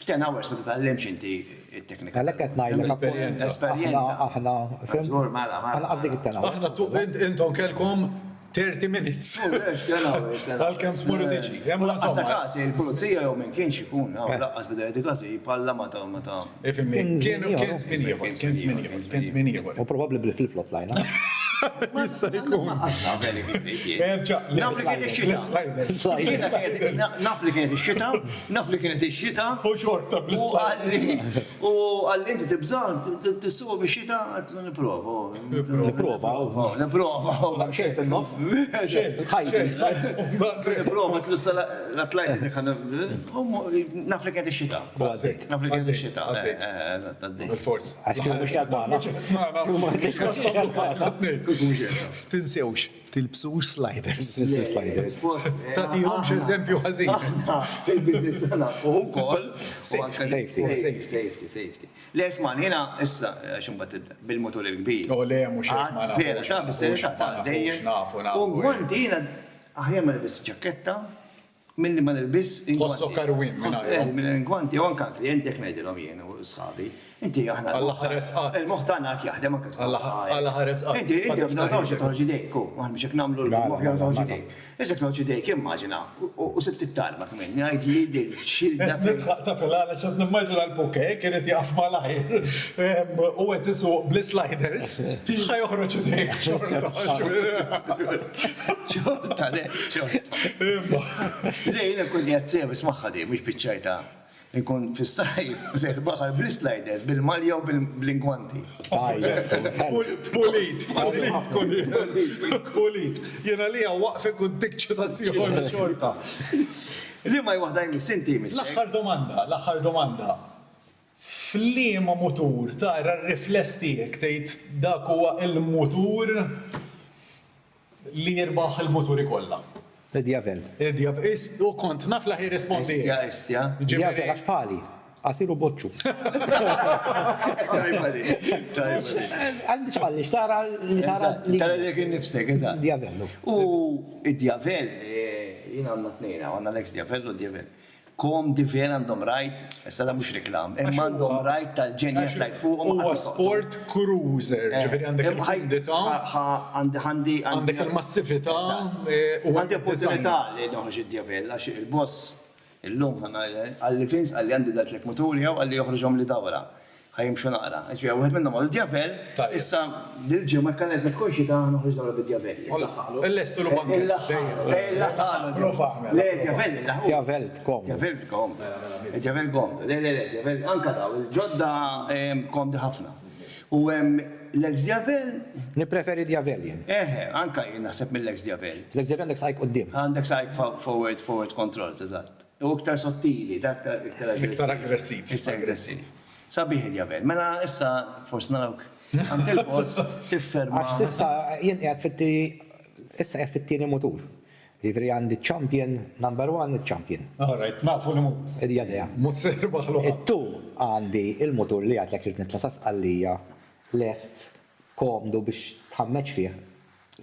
10 hours ma titgħallimx inti it-teknika.
Għalek qed ngħidlek
esperjenza.
Aħna qasdik it-10 hours.
Aħna intom kelkom 30 minutes. Għal-kem smuru tiġi.
Għasta kasi, il-polizija jew minn kienx ikun, laqqas bida jgħid kasi, jipalla ma ta'
Kien sminijor.
U probabli bil-flip-flop lajna.
Jista' jkun.
Asna veli Naf li kienet ix-xita. Naf li kienet ix-xita, naf li kienet ix-xita.
U xorta bl-slajder.
U għalli inti tibżan, tissuwa bix-xita, għatlu niprofa. Niprofa.
Xejn fil-nofs.
Niprofa, tlussa l-atlajt sekħan. Naf li kienet ix-xita. Naf li kienet ix-xita.
Bil-fors.
Għax kienu mux jadbana.
Tinsewx, tilbsux sliders.
Sliders.
Tatihom x'eżempju ħażin.
Il-biznis sana u kol.
Safety.
Safety. L-esman, jena issa, xumbat bil-motor il-kbir.
U le, mux hekk ma
Vera, ta' bis-serta ta' dejjem.
Nafu.
U gwanti jena, aħjar ma nilbis ġaketta, mill-li ma nilbis.
Ħossu karwin minn
Mill-gwanti, u anka klienti jek ngħidilhom jien u sħabi. Inti aħna.
Alla ħares qatt.
Il-moħtana għak jaħdem anka.
Alla ħares qatt.
Inti ma tawx toħroġ idejk, u għan biex namlu l-moħja toħroġ idejk. Iżek toħroġ idejk, immaġina, u sibt it-talba kmin, jgħid li d-xilda.
Nitħaq ta' fil-għala ċad nimmaġina l-buke, kienet jaqf malajr. U għet isu bl-sliders, ħaj joħroġ idejk xorta.
Xorta, le, xorta. Le, jina kulli għadseb, ismaħħa di, mux bieċajta. Nkun fis-sajf, seħ baħar bil-sliders, bil-malja u bil-inkwanti.
Pulit. Jena li waqfek u dik ċitazzjoni xorta.
Li ma jwahda jmiss, inti jmiss.
L-axar domanda. F'liema motur tara r-rifless tiegħek tgħid dak huwa il-motur li jirbaħ il-moturi kollha.
Diavel.
U kont naf laħi rispondi.
Estja.
Diavel għax pali. Għasiru boċċu.
Tajba di.
Għandi xpalli, xtara li tara li.
Tara li kien nifsek, eżat.
Diavellu.
U id-diavel, jina għanna t-nejna, għanna l-ex-diavel u diavel. Kom divel għandhom rajt, s-sada mux reklam, imma għandhom rajt tal-ġenja flight fuq.
Huwa sport cruiser, ġifiri għandek il-ħajdita, għandek il-massivita,
għandi opportunità li noħroġ id-diavel, għax il-boss il-lum għalli fins għalli għandi dat l-moturi għaw għalli joħroġom li dawra. ħajimxu naqra. Ġvija, u għed minna ma l-djavel, issa dil-ġu ma kannet ma tkunx ta' noħroġ dawra bid-djavel.
Il-lestu l-bank.
Le, djavel,
Diavel tkom.
Djavel tkom. Djavel kom. Le, djavel anka daw, il-ġodda kom ħafna. U l-ex-djavel.
Nipreferi diavel jen.
Anka jien naħseb mill-ex-djavel.
L-diavel nek sajk qoddim.
Għandek sajk forward controls, eżatt. U iktar sottili,
iktar aggressiv.
Iktar aggressiv. Sabiħi djavel. Mela issa forsi narawk. Għantil bos tifferma.
Għax issa jien għed fitti, issa għed fittini motur. Jivri għandi champion, number one, champion.
Alright, nafu li mu.
Id-jadja.
Musser baħlu.
Ittu għandi il-motur li għad l-ek nitla sasqallija, lest, komdu biex tħammeċ fih.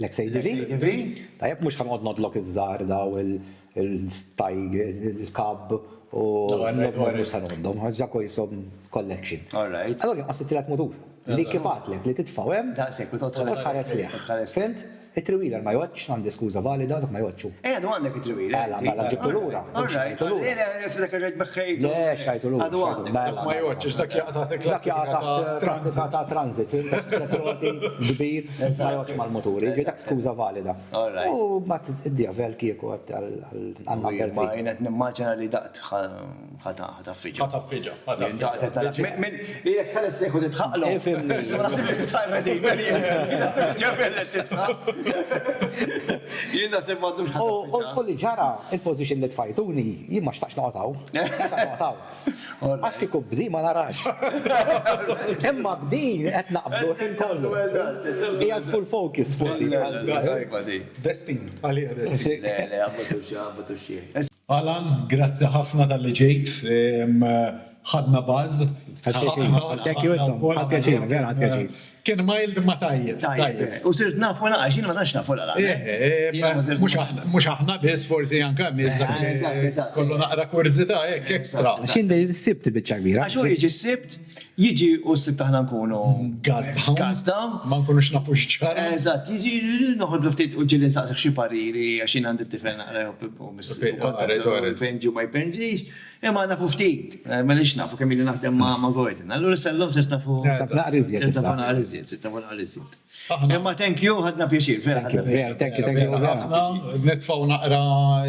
L-XADV? Tajab mux ħanqod nodlok iż-żar daw il-stajg, il-kab u n-nodlok sanondom, ħagġa jisom collection.
Alright.
Allora, għassi tilat motur. Li kifatlek li titfawem,
Da' sekku, tħares
liħ. Fint? it-triwila ma jgħodx, għandi skuża valida, dak ma jgħodxu.
Għadu għandek it-triwila.
Mela ġibtu lura.
Alright, jisbidek għarġajt bħħejtu.
Le, xajtu lura.
Għadu għandek.
Ma jgħodx, dak jgħataħt
Dak klassika ta' transit, petroti, kbir, ma jgħodx mal-moturi, dak skuża valida. U bat id-diavel kieku għal-number
Ma jgħet nimmaġina li daqt ħataffiġa.
ħataffiġa.
Minn jgħek ħalis neħu titħaqlu. Sama naħsib li titħaqlu di, jgħet titħaq. Jina se maddum
U li ġara il-pozizjon li tfajtuni, jien ma xtaqx noqtaw. Għax kiku bdi ma narax. Imma bdi qed naqblu ħin kollu. Hija full focus fuq di.
Destin, għalija destin.
Le, għabbatu xie.
Alan, grazzi ħafna tal-li ġejt. ħadna bazz. Kien mild ma tajjeb.
U sirt nafu għana għaxin ma nax nafu għala.
Mux aħna bis forzi janka mizda. Kollu naqra kurzita, ekstra.
Xin da s-sibt il-bicċa kbira.
Għaxu jiġi s-sibt, jiġi u s-sibt aħna nkunu
Gazdaw. Ma nkunux nafu xċara.
Eżat, jiġi noħod l-ftit u ġilin saqsaq xie pariri, għaxin għandi t-tifel naqra u mis-penġu ma jpenġiġ. Imma nafu ftit, ma lix nafu kemm ili naħdem ma' Gordon. Allura s-sellom sirt nafu. Sirt nafu naqrizziet. Imma thank you, ħadna pjaċir, vera.
Thank you.
Ħafna, netfaw naqra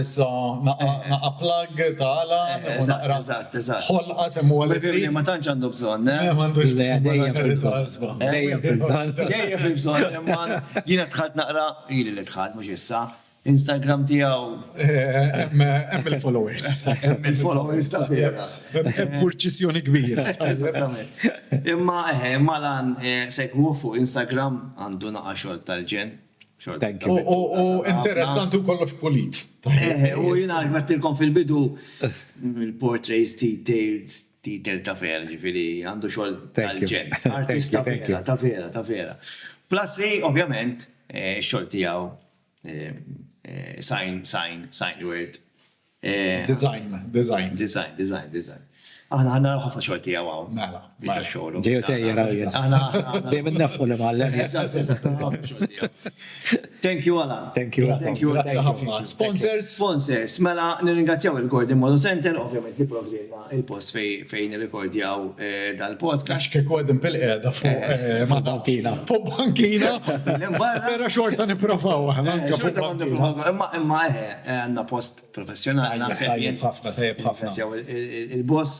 issa naqra plug ta'ala.
Eżatt.
Ħolqa semmu għal-fri.
Ma tantx għandu bżonn,
Mandux
Dejjem fil-bżonn.
Dejjem fil-bżonn, imma jiena tħadd naqra, ili li tħadd mhux issa. Instagram tiegħu.
Hemm il-followers.
Il-followers ta' vera.
Hemm purċissjoni kbira.
Eżattament. Imma lan segwu fuq Instagram għandu naqa' xogħol tal-ġen.
Thank you.
U interessanti u kollox polit.
U jina għattilkom fil-bidu il-portraits detail ta' vera, ġifiri, għandu xogħol tal-ġen. Artist ta' vera. Plus li, ovvjament, xogħol tiegħu sign word. Design. Aħna ħafna xogħol tiegħu għaw.
Mela.
Ġew sejjer għawjen. Dejjem innafqu li mgħallem.
Thank you, Alan.
Thank you.
ħafna. Sponsors?
Sponsors, mela nirringrazzjaw il-Gordon Modo Center, ovvjament li provdina il-post fejn nirrikordjaw dal-podcast.
Għax kek għodin pil-qeda fuq
bankina.
Fuq bankina. Pero xorta niprofaw anka fuq bankina.
Imma għanna post professjonali.
Tajjeb ħafna.
Il-boss.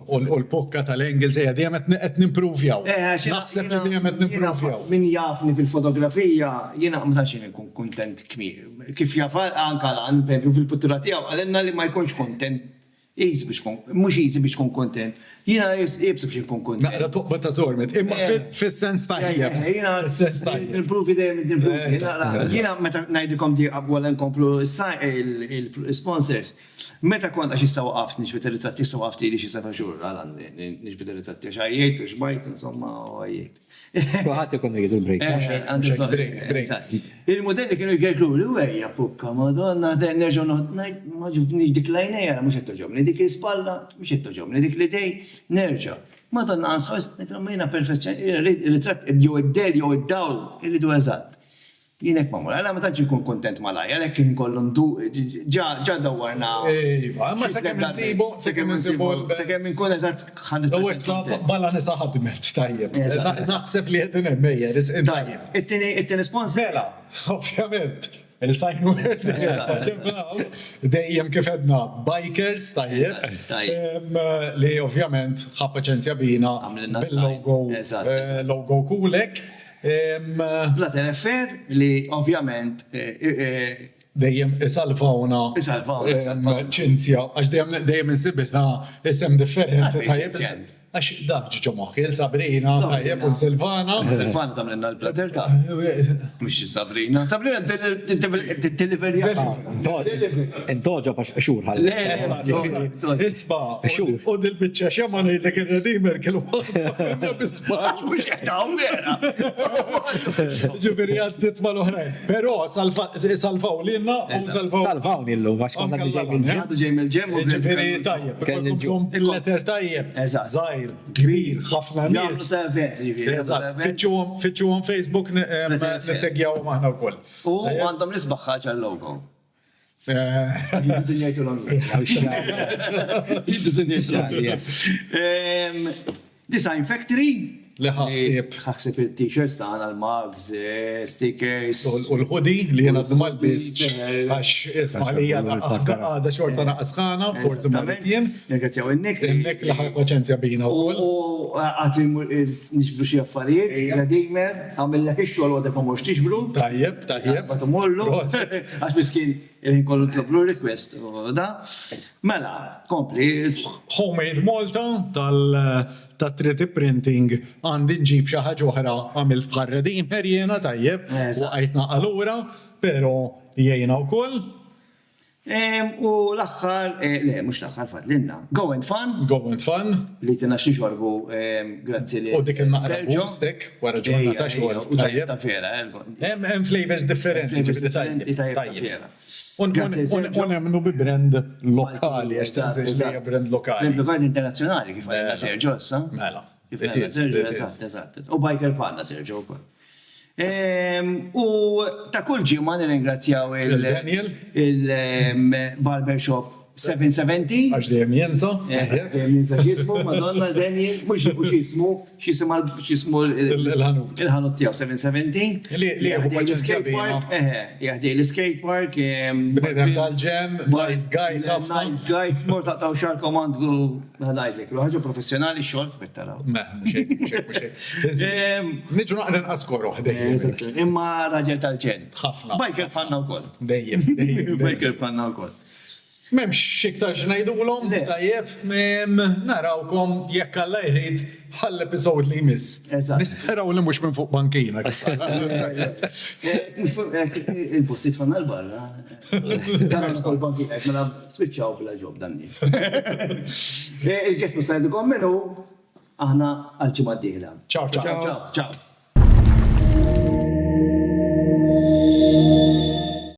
U l-pokka tal-Engels hija dejjem qed nimprovjaw. Naħseb li dejjem qed nimprovjaw.
Min jafni fil-fotografija, jiena ma tantx nkun kuntent kmir. Kif jaf anke lan fil-pittura tiegħu għalenna li ma jkunx kontent. Mhux easy biex tkun kontent. Jiena jibsa biex nkun kontent.
Naqra toqba ta' żormet, imma fis-sens tajjeb.
Jiena il-provi dejjem jiena meta ngħidilkom di qabel nkomplu il-sponsors. Meta kont għax issa waqaft nixbet ir-ritratti issa waqaft li xi seba' xhur għal nixbet ir-ritratti għax għajjejt u xbajt insomma u għajjejt.
Kuħat ikun jgħidu l-break.
Il-modelli kienu jgħeklu li għajja pukka, madonna, nerġaw maġubni dik lajnejja, mux jittoġobni, dik il-spalla, mux jittoġobni, dik l-idej, nerġaw. Madonna, għansħos, nitrammejna perfezzjoni, il-ritratt jew id-del jew id-dawl, il-lidu eżatt. Jienek mamur, għala ma tanċi nkun kontent malaj, għalek kien kollum ġa dawarna.
Ejva, ma sekemm nsibu,
sekemm nkun eżatt 100%.
Balla nisa ħadmet tajjeb. Naħseb li għedin emmejjer, tajjeb.
It-tini sponsor?
Bela, ovvjament. Il-sign word, dejjem kif edna bikers, tajjeb, li ovvjament ħappaċenzja bina bil-logo kulek.
Bla telefer li ovvjament
dejjem isalvawna ċinzja, għax dejjem insibitha isem differenti tajjeb. Għax dak ġiġo moħħi, Sabrina, tajjeb, u Silvana.
Silvana tamlenna l-plater ta' mux Sabrina. Sabrina t-deliverja.
Intoġa bax xur ħal.
Isba, u dil-bicċa xemma nejdlek il-redimer kienu għamna bisba.
Mux jgħadaw vera.
Ġifiri għaddit mal-oħrajn. Pero salvaw l-inna u salvaw.
Salvawni l-lu, bax konna
ġej mill-ġem.
Ġifiri tajjeb, kolkom il-letter tajjeb. Zaħir, kbir, ħafna nies. Fitxuhom Facebook nittegjaw maħna wkoll.
U għandhom nisbaħ ħaġa l-logo. Jiddiżinjajtu l-għamil. Design Factory.
Li ħaxsib.
ħaxsib il-t-shirts ta' għana l-mugs, stickers.
U l-hoodie li jena d-malbis. Għax isma li jena għada xorta naqasħana, forse marritien.
Negazzjaw il-nek.
Il-nek li ħakwaċenzja bina u koll.
U għatim nixbru xie affarijiet, l-għadimer, għamillak ix-xol għadek ma mux tixbru.
Tajjeb.
Għatum mollu. Għax miskin il-ħin kollu tloblu request. Mela, kompli.
Homemade Malta ta' 3D printing għandi nġib xi ħaġa oħra għamilt bħal-Redeemer jiena tajjeb u għajtna għalura, pero jgħina wkoll.
U l-axħar, le, mux l-axħar fadlinna. Go and Fun. Li tina xixorbu, grazzi li.
U dik il-naqra boostek, wara ġurna ta' xogħol. Tajjeb. Hemm flavors differenti. Tajjeb. Unemnu bi brand lokali, għax tanżiġ li brand lokali.
Brand lokali internazjonali, kif għalina Sergio, sa?
Mela.
Eżatt. U Biker Panna Sergio wkoll. U ta' kull ġimma nirringrazzjaw il-barbershop 770.
Għax dejjem jensa.
Ninsa xismu, madonna, Daniel, mux xismu
Il-ħanut.
il-ħanut tijaw, 770.
Li jieħu paċenzja bina.
Jahdej l-skate park.
Bnedem tal-ġem, nice guy, ħafna.
Nice guy, mor taqtaw xar komand għu ħanajdlek, ħagġa professjonali xol, bettaraw.
Mux Niġu naqren askor uħdej.
Imma raġel tal-ġen.
Ħafna.
Biker fanna u koll.
Dejjem.
Biker fanna u koll.
Memx xiktar xnajdu l-om,
Le.
tajjeb, narawkom jekk alla jrid ħall-episod li jmiss.
Eżatt.
Nisperaw li mux minn fuq bankina.
Il-postit fanna l-barra. Għara nistol banki għek, mela switchaw bla ġob dan nis. Il-gess musajdu kommenu, aħna għal-ċimad diħla.
Ciao, ciao.
Ciao, ciao.